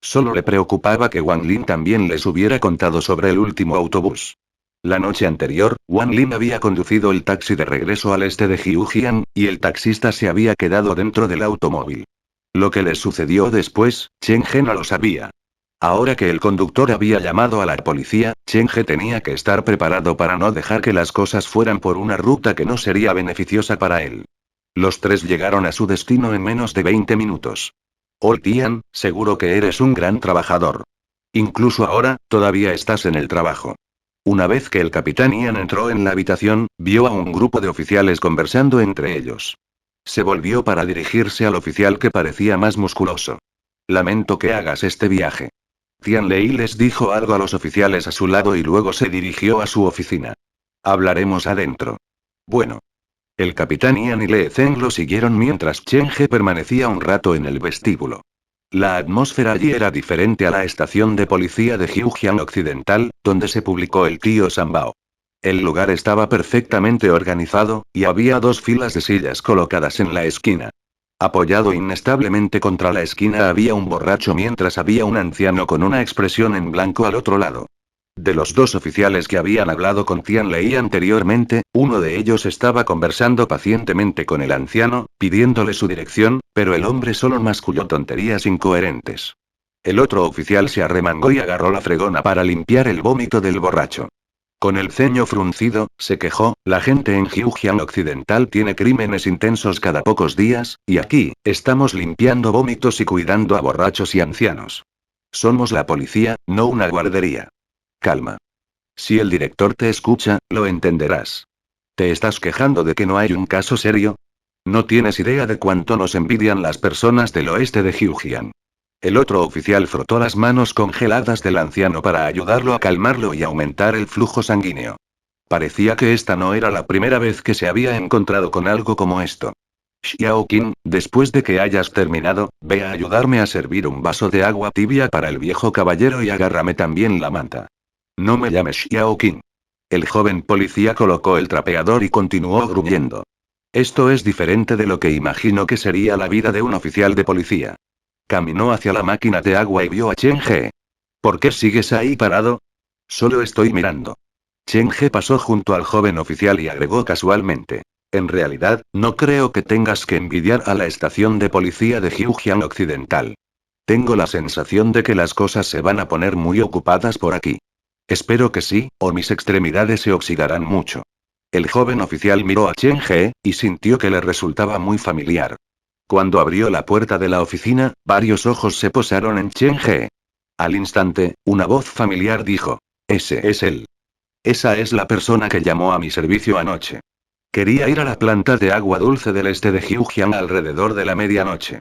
Speaker 1: Solo le preocupaba que Wang Lin también les hubiera contado sobre el último autobús. La noche anterior, Wang Lin había conducido el taxi de regreso al este de Jiujiang, y el taxista se había quedado dentro del automóvil. Lo que les sucedió después, Chen He no lo sabía. Ahora que el conductor había llamado a la policía, Chen He tenía que estar preparado para no dejar que las cosas fueran por una ruta que no sería beneficiosa para él. Los tres llegaron a su destino en menos de 20 minutos. Tian, seguro que eres un gran trabajador. Incluso ahora, todavía estás en el trabajo. Una vez que el capitán Ian entró en la habitación, vio a un grupo de oficiales conversando entre ellos. Se volvió para dirigirse al oficial que parecía más musculoso. Lamento que hagas este viaje. Tian Lei les dijo algo a los oficiales a su lado y luego se dirigió a su oficina. Hablaremos adentro. Bueno. El capitán Ian y Lee Zeng lo siguieron mientras Chen He permanecía un rato en el vestíbulo. La atmósfera allí era diferente a la estación de policía de Jiujiang Occidental, donde se publicó el tío Sambao. El lugar estaba perfectamente organizado, y había 2 filas de sillas colocadas en la esquina. Apoyado inestablemente contra la esquina había un borracho mientras había un anciano con una expresión en blanco al otro lado. De los 2 oficiales que habían hablado con Tian Lei anteriormente, uno de ellos estaba conversando pacientemente con el anciano, pidiéndole su dirección, pero el hombre solo masculló tonterías incoherentes. El otro oficial se arremangó y agarró la fregona para limpiar el vómito del borracho. Con el ceño fruncido, se quejó, la gente en Jiujiang Occidental tiene crímenes intensos cada pocos días, y aquí, estamos limpiando vómitos y cuidando a borrachos y ancianos. Somos la policía, no una guardería. Calma. Si el director te escucha, lo entenderás. ¿Te estás quejando de que no hay un caso serio? No tienes idea de cuánto nos envidian las personas del oeste de Jiujiang. El otro oficial frotó las manos congeladas del anciano para ayudarlo a calmarlo y aumentar el flujo sanguíneo. Parecía que esta no era la primera vez que se había encontrado con algo como esto. Xiao Qin, después de que hayas terminado, ve a ayudarme a servir un vaso de agua tibia para el viejo caballero y agárrame también la manta. No me llames Xiao Qin. El joven policía colocó el trapeador y continuó gruñendo. Esto es diferente de lo que imagino que sería la vida de un oficial de policía. Caminó hacia la máquina de agua y vio a Chen He. ¿Por qué sigues ahí parado? Solo estoy mirando. Chen He pasó junto al joven oficial y agregó casualmente. En realidad, no creo que tengas que envidiar a la estación de policía de Jiujiang Occidental. Tengo la sensación de que las cosas se van a poner muy ocupadas por aquí. Espero que sí, o mis extremidades se oxidarán mucho. El joven oficial miró a Chen He, y sintió que le resultaba muy familiar. Cuando abrió la puerta de la oficina, varios ojos se posaron en Chen He. Al instante, una voz familiar dijo: Ese es él. Esa es la persona que llamó a mi servicio anoche. Quería ir a la planta de agua dulce del este de Jiujiang alrededor de la medianoche.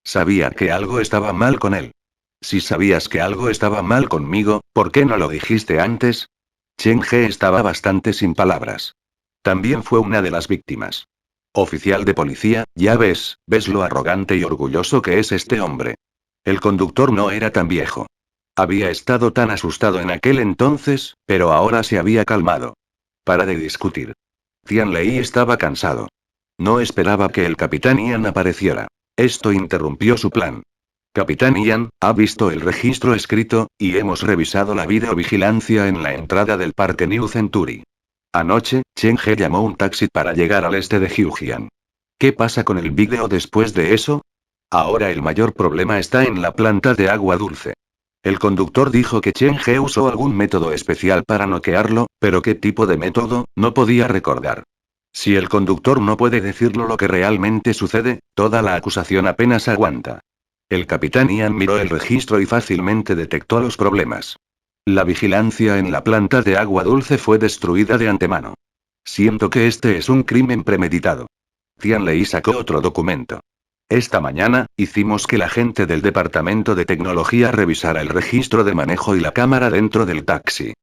Speaker 1: Sabía que algo estaba mal con él. Si sabías que algo estaba mal conmigo, ¿por qué no lo dijiste antes? Chen He estaba bastante sin palabras. También fue una de las víctimas. Oficial de policía, ya ves lo arrogante y orgulloso que es este hombre. El conductor no era tan viejo. Había estado tan asustado en aquel entonces, pero ahora se había calmado. Para de discutir. Tian Lei estaba cansado. No esperaba que el capitán Ian apareciera. Esto interrumpió su plan. Capitán Ian, ha visto el registro escrito, y hemos revisado la videovigilancia en la entrada del parque New Century. Anoche, Chen He llamó un taxi para llegar al este de Hyujian. ¿Qué pasa con el vídeo después de eso? Ahora el mayor problema está en la planta de agua dulce. El conductor dijo que Chen He usó algún método especial para noquearlo, pero ¿qué tipo de método? No podía recordar. Si el conductor no puede decirlo lo que realmente sucede, toda la acusación apenas aguanta. El capitán Ian miró el registro y fácilmente detectó los problemas. La vigilancia en la planta de agua dulce fue destruida de antemano. Siento que este es un crimen premeditado. Tian Lei sacó otro documento. Esta mañana, hicimos que la gente del departamento de tecnología revisara el registro de manejo y la cámara dentro del taxi.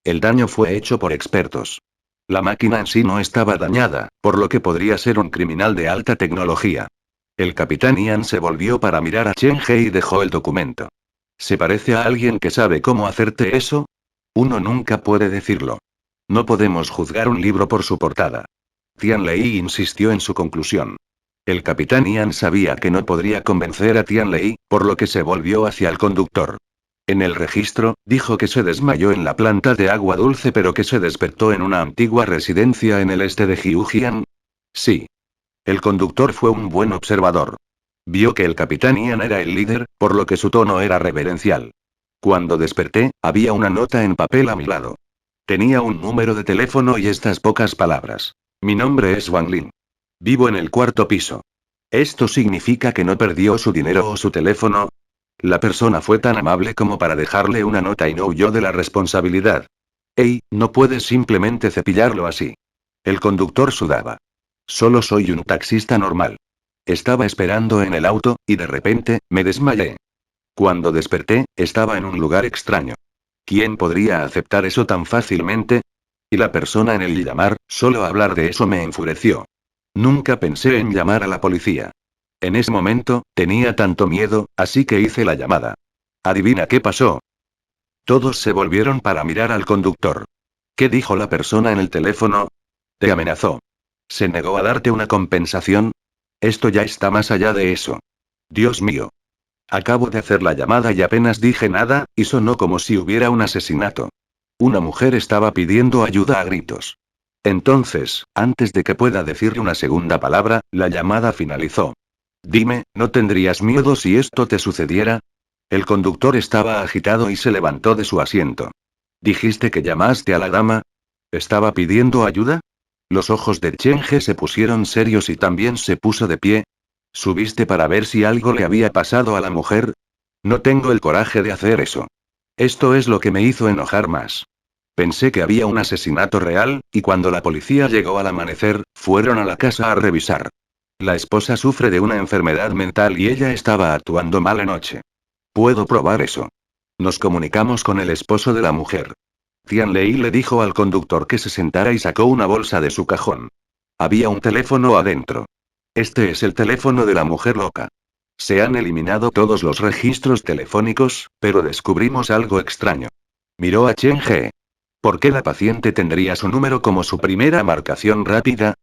Speaker 1: El daño fue hecho por expertos. La máquina en sí no estaba dañada, por lo que podría ser un criminal de alta tecnología. El capitán Ian se volvió para mirar a Chen He y dejó el documento. ¿Se parece a alguien que sabe cómo hacerte eso? Uno nunca puede decirlo. No podemos juzgar un libro por su portada. Tian Lei insistió en su conclusión. El capitán Ian sabía que no podría convencer a Tian Lei, por lo que se volvió hacia el conductor. En el registro, dijo que se desmayó en la planta de agua dulce pero que se despertó en una antigua residencia en el este de Hyujian. Sí. El conductor fue un buen observador. Vio que el capitán Ian era el líder, por lo que su tono era reverencial. Cuando desperté, había una nota en papel a mi lado. Tenía un número de teléfono y estas pocas palabras. Mi nombre es Wang Lin. Vivo en el cuarto piso. ¿Esto significa que no perdió su dinero o su teléfono? La persona fue tan amable como para dejarle una nota y no huyó de la responsabilidad. Ey, no puedes simplemente cepillarlo así. El conductor sudaba. Solo soy un taxista normal. Estaba esperando en el auto, y de repente, me desmayé. Cuando desperté, estaba en un lugar extraño. ¿Quién podría aceptar eso tan fácilmente? Y la persona en el llamar, solo hablar de eso me enfureció. Nunca pensé en llamar a la policía. En ese momento, tenía tanto miedo, así que hice la llamada. ¿Adivina qué pasó? Todos se volvieron para mirar al conductor. ¿Qué dijo la persona en el teléfono? Te amenazó. ¿Se negó a darte una compensación? Esto ya está más allá de eso. Dios mío. Acabo de hacer la llamada y apenas dije nada, y sonó como si hubiera un asesinato. Una mujer estaba pidiendo ayuda a gritos. Entonces, antes de que pueda decirle una segunda palabra, la llamada finalizó. Dime, ¿no tendrías miedo si esto te sucediera? El conductor estaba agitado y se levantó de su asiento. ¿Dijiste que llamaste a la dama? ¿Estaba pidiendo ayuda? Los ojos de Chen He se pusieron serios y también se puso de pie. ¿Subiste para ver si algo le había pasado a la mujer? No tengo el coraje de hacer eso. Esto es lo que me hizo enojar más. Pensé que había un asesinato real, y cuando la policía llegó al amanecer, fueron a la casa a revisar. La esposa sufre de una enfermedad mental y ella estaba actuando mal anoche. Puedo probar eso. Nos comunicamos con el esposo de la mujer. Tian Lei le dijo al conductor que se sentara y sacó una bolsa de su cajón. Había un teléfono adentro. Este es el teléfono de la mujer loca. Se han eliminado todos los registros telefónicos, pero descubrimos algo extraño. Miró a Chen He. ¿Por qué la paciente tendría su número como su primera marcación rápida?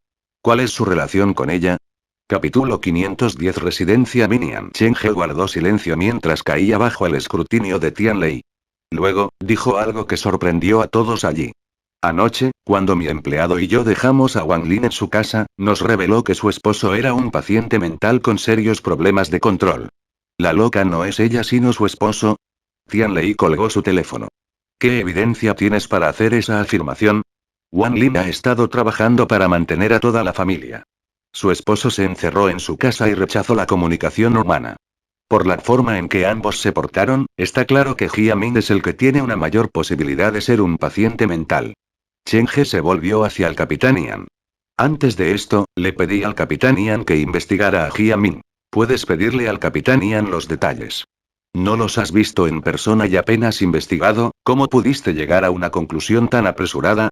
Speaker 1: ¿Cuál es su relación con ella? Capítulo 510 Residencia Minian. Chen He guardó silencio mientras caía bajo el escrutinio de Tian Lei. Luego, dijo algo que sorprendió a todos allí. Anoche, cuando mi empleado y yo dejamos a Wang Lin en su casa, nos reveló que su esposo era un paciente mental con serios problemas de control. La loca no es ella sino su esposo. Tian Lei colgó su teléfono. ¿Qué evidencia tienes para hacer esa afirmación? Wang Lin ha estado trabajando para mantener a toda la familia. Su esposo se encerró en su casa y rechazó la comunicación humana. Por la forma en que ambos se portaron, está claro que Jia Min es el que tiene una mayor posibilidad de ser un paciente mental. Chen He se volvió hacia el capitán Ian. Antes de esto, le pedí al capitán Ian que investigara a Jia Min. Puedes pedirle al capitán Ian los detalles. No los has visto en persona y apenas investigado, ¿cómo pudiste llegar a una conclusión tan apresurada?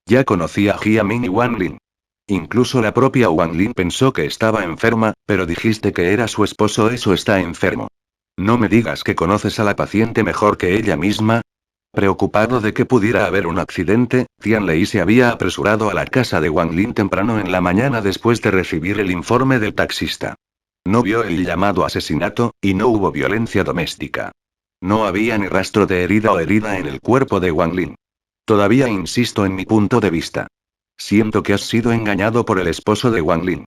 Speaker 1: Ya conocía a Jia Min y Wang Lin. Incluso la propia Wang Lin pensó que estaba enferma, pero dijiste que era su esposo, eso está enfermo. No me digas que conoces a la paciente mejor que ella misma. Preocupado de que pudiera haber un accidente, Tian Lei se había apresurado a la casa de Wang Lin temprano en la mañana después de recibir el informe del taxista. No vio el llamado asesinato, y no hubo violencia doméstica. No había ni rastro de herida o herida en el cuerpo de Wang Lin. Todavía insisto en mi punto de vista. Siento que has sido engañado por el esposo de Wang Lin.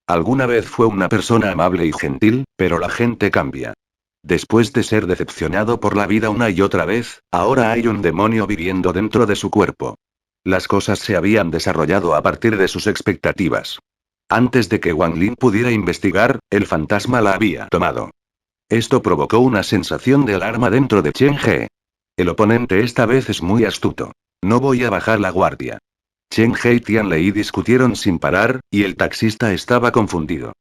Speaker 1: Alguna vez fue una persona amable y gentil, pero la gente cambia. Después de ser decepcionado por la vida una y otra vez, ahora hay un demonio viviendo dentro de su cuerpo. Las cosas se habían desarrollado a partir de sus expectativas. Antes de que Wang Lin pudiera investigar, el fantasma la había tomado. Esto provocó una sensación de alarma dentro de Chen He. El oponente esta vez es muy astuto. No voy a bajar la guardia. Chen He y Tian Lei discutieron sin parar, y el taxista estaba confundido.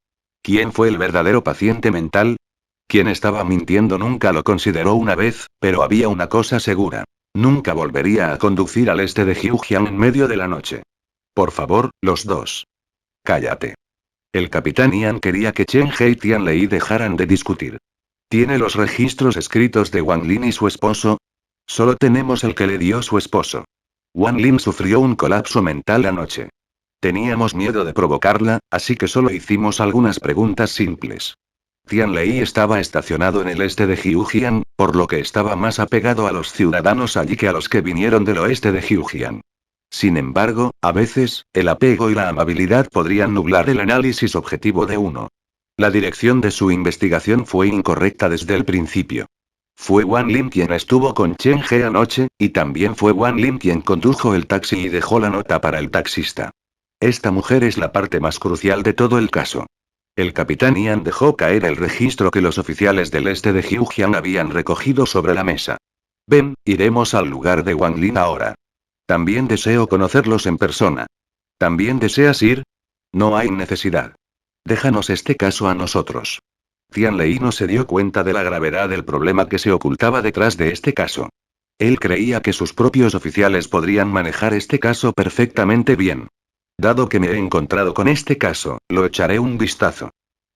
Speaker 1: ¿Quién fue el verdadero paciente mental? Quien estaba mintiendo nunca lo consideró una vez, pero había una cosa segura. Nunca volvería a conducir al este de Jiujiang en medio de la noche. Por favor, los dos. Cállate. El capitán Ian quería que Chen He y Tian Lei dejaran de discutir. ¿Tiene los registros escritos de Wang Lin y su esposo? Solo tenemos el que le dio su esposo. Wang Lin sufrió un colapso mental anoche. Teníamos miedo de provocarla, así que solo hicimos algunas preguntas simples. Tian Lei estaba estacionado en el este de Jiujiang, por lo que estaba más apegado a los ciudadanos allí que a los que vinieron del oeste de Jiujiang. Sin embargo, a veces, el apego y la amabilidad podrían nublar el análisis objetivo de uno. La dirección de su investigación fue incorrecta desde el principio. Fue Wang Lin quien estuvo con Chen He anoche, y también fue Wang Lin quien condujo el taxi y dejó la nota para el taxista. Esta mujer es la parte más crucial de todo el caso. El capitán Ian dejó caer el registro que los oficiales del este de Jiujiang habían recogido sobre la mesa. Ven, iremos al lugar de Wang Lin ahora. También deseo conocerlos en persona. ¿También deseas ir? No hay necesidad. Déjanos este caso a nosotros. Tian Lei no se dio cuenta de la gravedad del problema que se ocultaba detrás de este caso. Él creía que sus propios oficiales podrían manejar este caso perfectamente bien. Dado que me he encontrado con este caso, lo echaré un vistazo.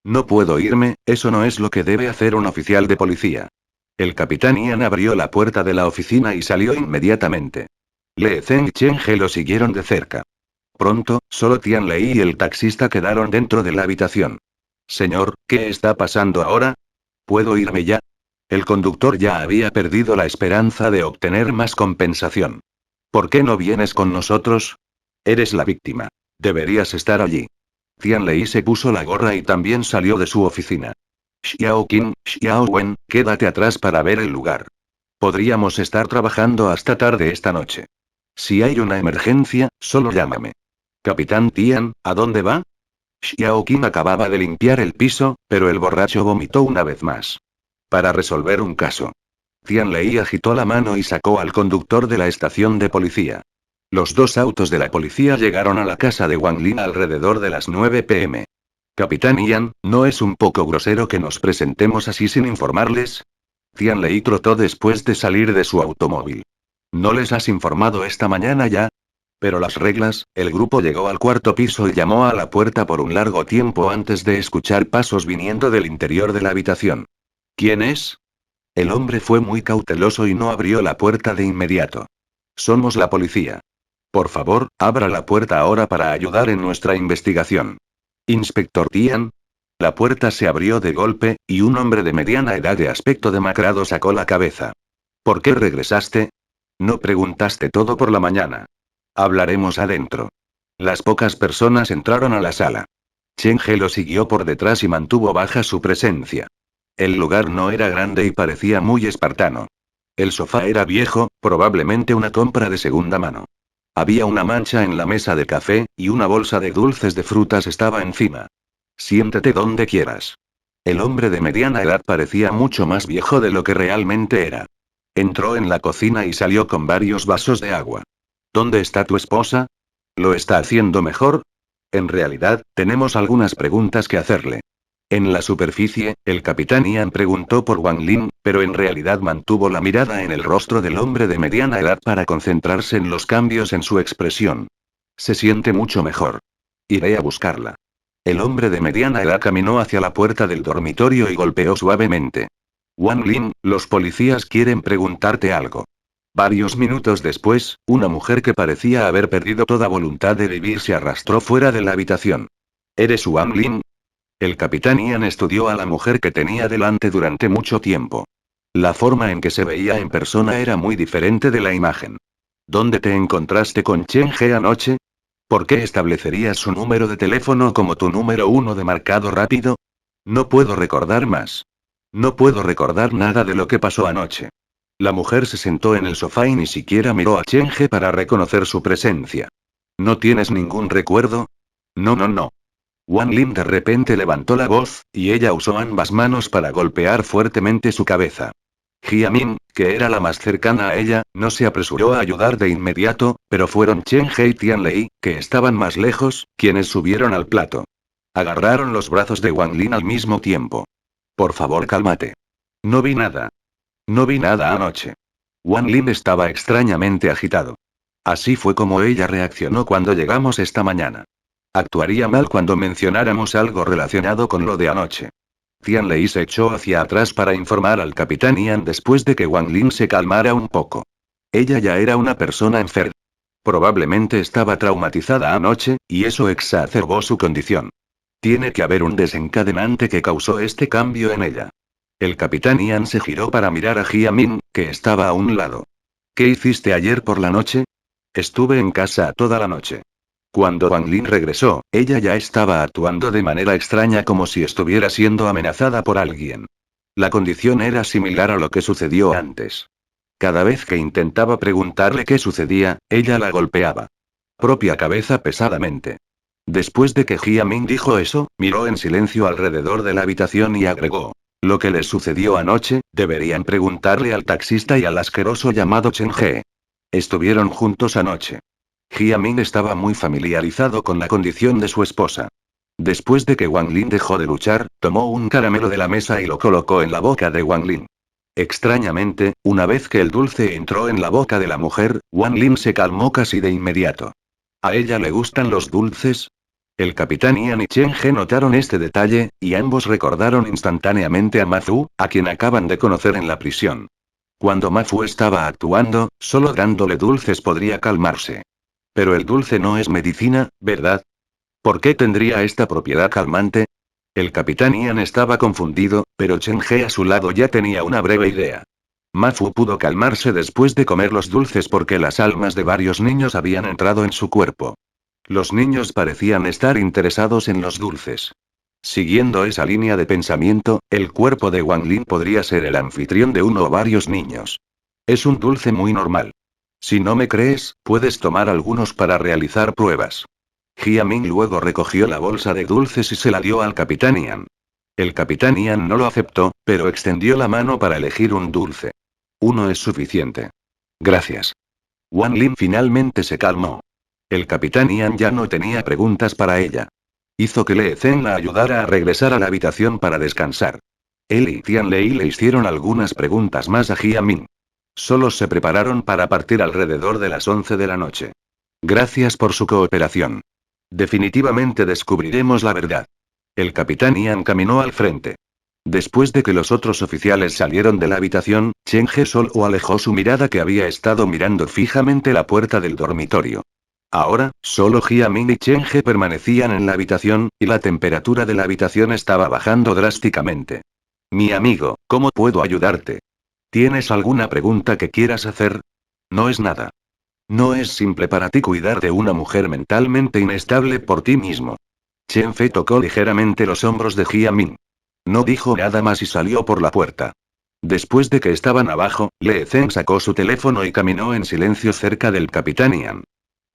Speaker 1: No puedo irme, eso no es lo que debe hacer un oficial de policía. El capitán Ian abrió la puerta de la oficina y salió inmediatamente. Le Zeng y Chen He lo siguieron de cerca. Pronto, solo Tian Lei y el taxista quedaron dentro de la habitación. Señor, ¿qué está pasando ahora? ¿Puedo irme ya? El conductor ya había perdido la esperanza de obtener más compensación. ¿Por qué no vienes con nosotros? Eres la víctima. Deberías estar allí. Tian Lei se puso la gorra y también salió de su oficina. Xiao Qin, Xiao Wen, quédate atrás para ver el lugar. Podríamos estar trabajando hasta tarde esta noche. Si hay una emergencia, solo llámame. Capitán Tian, ¿a dónde va? Xiao Qin acababa de limpiar el piso, pero el borracho vomitó una vez más. Para resolver un caso. Tian Lei agitó la mano y sacó al conductor de la estación de policía. Los dos autos de la policía llegaron a la casa de Wang Lin alrededor de las 9 p.m. Capitán Ian, ¿no es un poco grosero que nos presentemos así sin informarles? Tian Lei trotó después de salir de su automóvil. ¿No les has informado esta mañana ya? Pero las reglas, el grupo llegó al cuarto piso y llamó a la puerta por un largo tiempo antes de escuchar pasos viniendo del interior de la habitación. ¿Quién es? El hombre fue muy cauteloso y no abrió la puerta de inmediato. Somos la policía. Por favor, abra la puerta ahora para ayudar en nuestra investigación. Inspector Tian. La puerta se abrió de golpe, y un hombre de mediana edad de aspecto demacrado sacó la cabeza. ¿Por qué regresaste? No preguntaste todo por la mañana. Hablaremos adentro. Las pocas personas entraron a la sala. Chen He lo siguió por detrás y mantuvo baja su presencia. El lugar no era grande y parecía muy espartano. El sofá era viejo, probablemente una compra de segunda mano. Había una mancha en la mesa de café, y una bolsa de dulces de frutas estaba encima. Siéntate donde quieras. El hombre de mediana edad parecía mucho más viejo de lo que realmente era. Entró en la cocina y salió con varios vasos de agua. ¿Dónde está tu esposa? ¿Lo está haciendo mejor? En realidad, tenemos algunas preguntas que hacerle. En la superficie, el capitán Ian preguntó por Wang Lin, pero en realidad mantuvo la mirada en el rostro del hombre de mediana edad para concentrarse en los cambios en su expresión. Se siente mucho mejor. Iré a buscarla. El hombre de mediana edad caminó hacia la puerta del dormitorio y golpeó suavemente. Wang Lin, los policías quieren preguntarte algo. Varios minutos después, una mujer que parecía haber perdido toda voluntad de vivir se arrastró fuera de la habitación. ¿Eres Wang Lin? El capitán Ian estudió a la mujer que tenía delante durante mucho tiempo. La forma en que se veía en persona era muy diferente de la imagen. ¿Dónde te encontraste con Chen He anoche? ¿Por qué establecerías su número de teléfono como tu número 1 de marcado rápido? No puedo recordar más. No puedo recordar nada de lo que pasó anoche. La mujer se sentó en el sofá y ni siquiera miró a Chen He para reconocer su presencia. ¿No tienes ningún recuerdo? No, no, no. Wang Lin de repente levantó la voz, y ella usó ambas manos para golpear fuertemente su cabeza. Jia Min, que era la más cercana a ella, no se apresuró a ayudar de inmediato, pero fueron Chen He y Tian Lei, que estaban más lejos, quienes subieron al plato. Agarraron los brazos de Wang Lin al mismo tiempo. Por favor, cálmate. No vi nada. No vi nada anoche. Wang Lin estaba extrañamente agitado. Así fue como ella reaccionó cuando llegamos esta mañana. Actuaría mal cuando mencionáramos algo relacionado con lo de anoche. Tian Lei se echó hacia atrás para informar al capitán Ian después de que Wang Lin se calmara un poco. Ella ya era una persona enferma. Probablemente estaba traumatizada anoche, y eso exacerbó su condición. Tiene que haber un desencadenante que causó este cambio en ella. El capitán Ian se giró para mirar a Jia Min, que estaba a un lado. ¿Qué hiciste ayer por la noche? Estuve en casa toda la noche. Cuando Wang Lin regresó, ella ya estaba actuando de manera extraña como si estuviera siendo amenazada por alguien. La condición era similar a lo que sucedió antes. Cada vez que intentaba preguntarle qué sucedía, ella la golpeaba. Propia cabeza pesadamente. Después de que Jia Min dijo eso, miró en silencio alrededor de la habitación y agregó. Lo que les sucedió anoche, deberían preguntarle al taxista y al asqueroso llamado Chen He. Estuvieron juntos anoche. Jia Min estaba muy familiarizado con la condición de su esposa. Después de que Wang Lin dejó de luchar, tomó un caramelo de la mesa y lo colocó en la boca de Wang Lin. Extrañamente, una vez que el dulce entró en la boca de la mujer, Wang Lin se calmó casi de inmediato. ¿A ella le gustan los dulces? El capitán Ian y Chen He notaron este detalle, y ambos recordaron instantáneamente a Ma Fu, a quien acaban de conocer en la prisión. Cuando Ma Fu estaba actuando, solo dándole dulces podría calmarse. Pero el dulce no es medicina, ¿verdad? ¿Por qué tendría esta propiedad calmante? El capitán Ian estaba confundido, pero Chen He a su lado ya tenía una breve idea. Ma Fu pudo calmarse después de comer los dulces porque las almas de varios niños habían entrado en su cuerpo. Los niños parecían estar interesados en los dulces. Siguiendo esa línea de pensamiento, el cuerpo de Wang Lin podría ser el anfitrión de uno o varios niños. Es un dulce muy normal. Si no me crees, puedes tomar algunos para realizar pruebas. Jia Min luego recogió la bolsa de dulces y se la dio al capitán Ian. El capitán Ian no lo aceptó, pero extendió la mano para elegir un dulce. Uno es suficiente. Gracias. Wang Lin finalmente se calmó. El capitán Ian ya no tenía preguntas para ella. Hizo que Le Zhen la ayudara a regresar a la habitación para descansar. Él y Tian Lei le hicieron algunas preguntas más a Jia Min. Solo se prepararon para partir alrededor de las 11 de la noche. Gracias por su cooperación. Definitivamente descubriremos la verdad. El capitán Ian caminó al frente. Después de que los otros oficiales salieron de la habitación, Chen He solo alejó su mirada que había estado mirando fijamente la puerta del dormitorio. Ahora, solo Jia Min y Chen He permanecían en la habitación, y la temperatura de la habitación estaba bajando drásticamente. Mi amigo, ¿cómo puedo ayudarte? ¿Tienes alguna pregunta que quieras hacer? No es nada. No es simple para ti cuidar de una mujer mentalmente inestable por ti mismo. Chen Fei tocó ligeramente los hombros de Jia Min. No dijo nada más y salió por la puerta. Después de que estaban abajo, Le Zhen sacó su teléfono y caminó en silencio cerca del capitán Ian.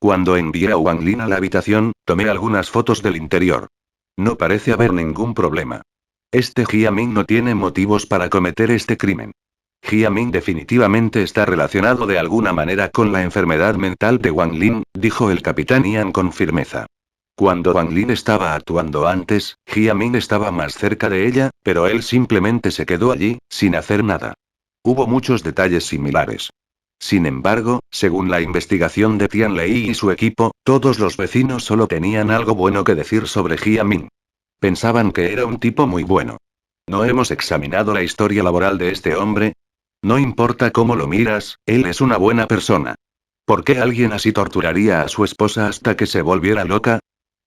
Speaker 1: Cuando envié a Wang Lin a la habitación, tomé algunas fotos del interior. No parece haber ningún problema. Este Jia Min no tiene motivos para cometer este crimen. Jia Min definitivamente está relacionado de alguna manera con la enfermedad mental de Wang Lin, dijo el capitán Ian con firmeza. Cuando Wang Lin estaba actuando antes, Jia Min estaba más cerca de ella, pero él simplemente se quedó allí, sin hacer nada. Hubo muchos detalles similares. Sin embargo, según la investigación de Tian Lei y su equipo, todos los vecinos solo tenían algo bueno que decir sobre Jia Min. Pensaban que era un tipo muy bueno. ¿No hemos examinado la historia laboral de este hombre? No importa cómo lo miras, él es una buena persona. ¿Por qué alguien así torturaría a su esposa hasta que se volviera loca?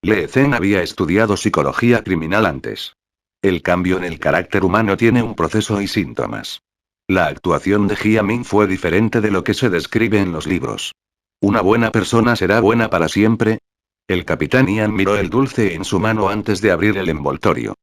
Speaker 1: Lee Zen había estudiado psicología criminal antes. El cambio en el carácter humano tiene un proceso y síntomas. La actuación de Jia Min fue diferente de lo que se describe en los libros. ¿Una buena persona será buena para siempre? El capitán Ian miró el dulce en su mano antes de abrir el envoltorio.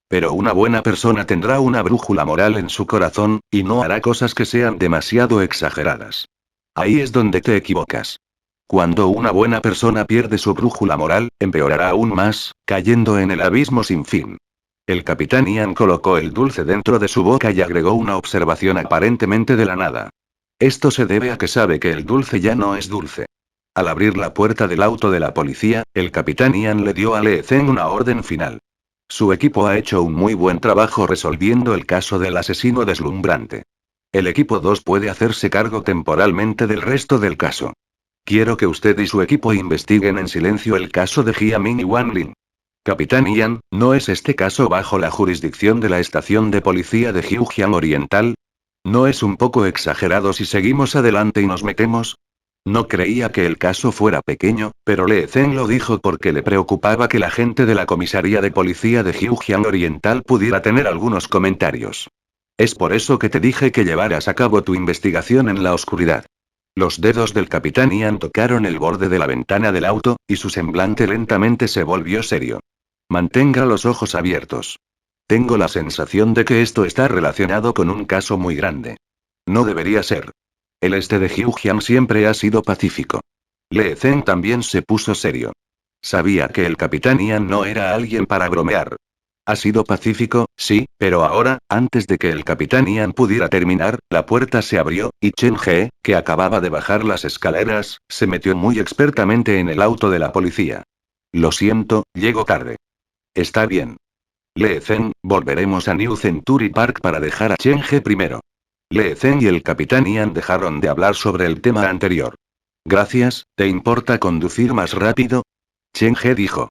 Speaker 1: Pero una buena persona tendrá una brújula moral en su corazón, y no hará cosas que sean demasiado exageradas. Ahí es donde te equivocas. Cuando una buena persona pierde su brújula moral, empeorará aún más, cayendo en el abismo sin fin. El capitán Ian colocó el dulce dentro de su boca y agregó una observación aparentemente de la nada. Esto se debe a que sabe que el dulce ya no es dulce. Al abrir la puerta del auto de la policía, el capitán Ian le dio a Lee Zen una orden final. Su equipo ha hecho un muy buen trabajo resolviendo el caso del asesino deslumbrante. El equipo 2 puede hacerse cargo temporalmente del resto del caso. Quiero que usted y su equipo investiguen en silencio el caso de Jia Min y Wan Lin. Capitán Ian, ¿no es este caso bajo la jurisdicción de la estación de policía de Jiujiang Oriental? ¿No es un poco exagerado si seguimos adelante y nos metemos? No creía que el caso fuera pequeño, pero Lee Zen lo dijo porque le preocupaba que la gente de la comisaría de policía de Jiujiang Oriental pudiera tener algunos comentarios. Es por eso que te dije que llevaras a cabo tu investigación en la oscuridad. Los dedos del capitán Ian tocaron el borde de la ventana del auto, y su semblante lentamente se volvió serio. Mantenga los ojos abiertos. Tengo la sensación de que esto está relacionado con un caso muy grande. No debería ser. El este de Jiujiang siempre ha sido pacífico. Lee Zen también se puso serio. Sabía que el capitán Ian no era alguien para bromear. Ha sido pacífico, sí, pero ahora, antes de que el capitán Ian pudiera terminar, la puerta se abrió, y Chen He, que acababa de bajar las escaleras, se metió muy expertamente en el auto de la policía. Lo siento, llego tarde. Está bien. Lee Zen, volveremos a New Century Park para dejar a Chen He primero. Lee Zen y el capitán Ian dejaron de hablar sobre el tema anterior. Gracias, ¿te importa conducir más rápido? Chen He dijo.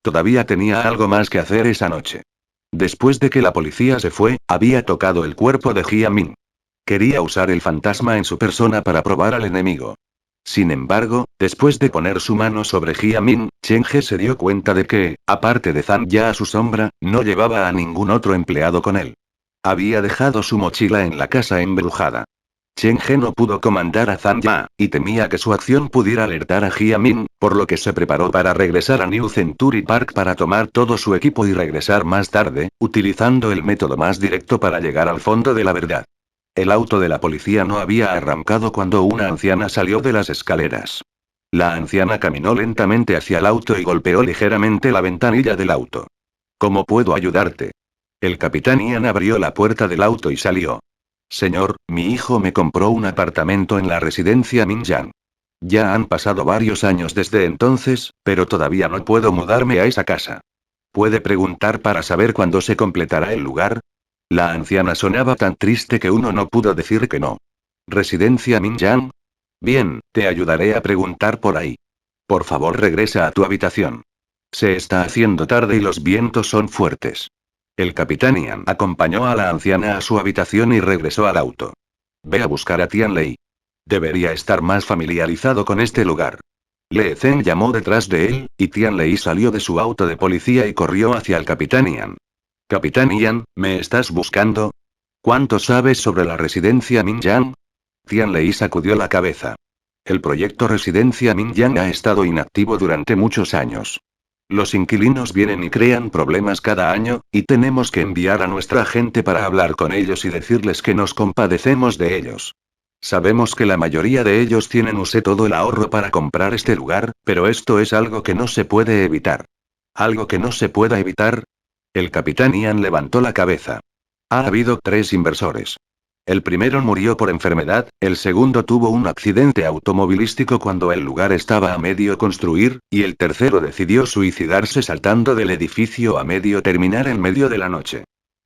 Speaker 1: Todavía tenía algo más que hacer esa noche. Después de que la policía se fue, había tocado el cuerpo de Jia Min. Quería usar el fantasma en su persona para probar al enemigo. Sin embargo, después de poner su mano sobre Jia Min, Chen He se dio cuenta de que, aparte de Zhang Ya a su sombra, no llevaba a ningún otro empleado con él. Había dejado su mochila en la casa embrujada. Chen He no pudo comandar a Zhang Ya, y temía que su acción pudiera alertar a Jia Min, por lo que se preparó para regresar a New Century Park para tomar todo su equipo y regresar más tarde, utilizando el método más directo para llegar al fondo de la verdad. El auto de la policía no había arrancado cuando una anciana salió de las escaleras. La anciana caminó lentamente hacia el auto y golpeó ligeramente la ventanilla del auto. ¿Cómo puedo ayudarte? El capitán Ian abrió la puerta del auto y salió. Señor, mi hijo me compró un apartamento en la residencia Mingyang. Ya han pasado varios años desde entonces, pero todavía no puedo mudarme a esa casa. ¿Puede preguntar para saber cuándo se completará el lugar? La anciana sonaba tan triste que uno no pudo decir que no. ¿Residencia Mingyang? Bien, te ayudaré a preguntar por ahí. Por favor, regresa a tu habitación. Se está haciendo tarde y los vientos son fuertes. El capitán Ian acompañó a la anciana a su habitación y regresó al auto. Ve a buscar a Tian Lei. Debería estar más familiarizado con este lugar. Lee Zen llamó detrás de él, y Tian Lei salió de su auto de policía y corrió hacia el capitán Ian. Capitán Ian, ¿me estás buscando? ¿Cuánto sabes sobre la residencia Mingyang? Tian Lei sacudió la cabeza. El proyecto Residencia Mingyang ha estado inactivo durante muchos años. Los inquilinos vienen y crean problemas cada año, y tenemos que enviar a nuestra gente para hablar con ellos y decirles que nos compadecemos de ellos. Sabemos que la mayoría de ellos tienen usé todo el ahorro para comprar este lugar, pero esto es algo que no se puede evitar. ¿Algo que no se pueda evitar? El capitán Ian levantó la cabeza. Ha habido 3 inversores. El primero murió por enfermedad, el segundo tuvo un accidente automovilístico cuando el lugar estaba a medio construir, y el tercero decidió suicidarse saltando del edificio a medio terminar en medio de la noche.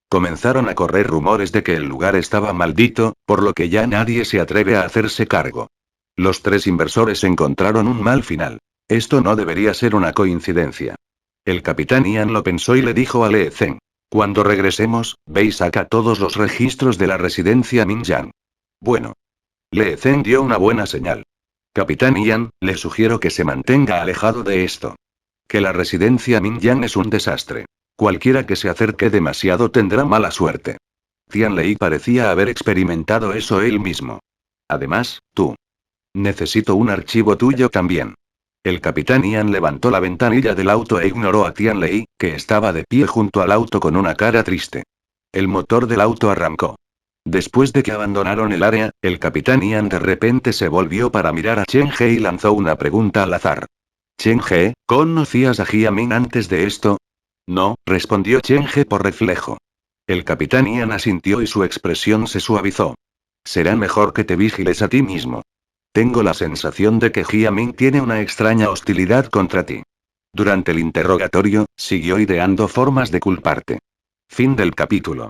Speaker 1: Comenzaron a correr rumores de que el lugar estaba maldito, por lo que ya nadie se atreve a hacerse cargo. Los 3 inversores encontraron un mal final. Esto no debería ser una coincidencia. El capitán Ian lo pensó y le dijo a Lee Zen. Cuando regresemos, ve y saca todos los registros de la residencia Mingyang. Bueno. Le Zhen dio una buena señal. Capitán Ian, le sugiero que se mantenga alejado de esto. Que la residencia Mingyang es un desastre. Cualquiera que se acerque demasiado tendrá mala suerte. Tianlei parecía haber experimentado eso él mismo. Además, tú. Necesito un archivo tuyo también. El capitán Ian levantó la ventanilla del auto e ignoró a Tianlei, que estaba de pie junto al auto con una cara triste. El motor del auto arrancó. Después de que abandonaron el área, el capitán Ian de repente se volvió para mirar a Chen He y lanzó una pregunta al azar. Chen He, ¿conocías a Jia Ming antes de esto? No, respondió Chen He por reflejo. El capitán Ian asintió y su expresión se suavizó. Será mejor que te vigiles a ti mismo. Tengo la sensación de que Jia Ming tiene una extraña hostilidad contra ti. Durante el interrogatorio, siguió ideando formas de culparte. Fin del capítulo.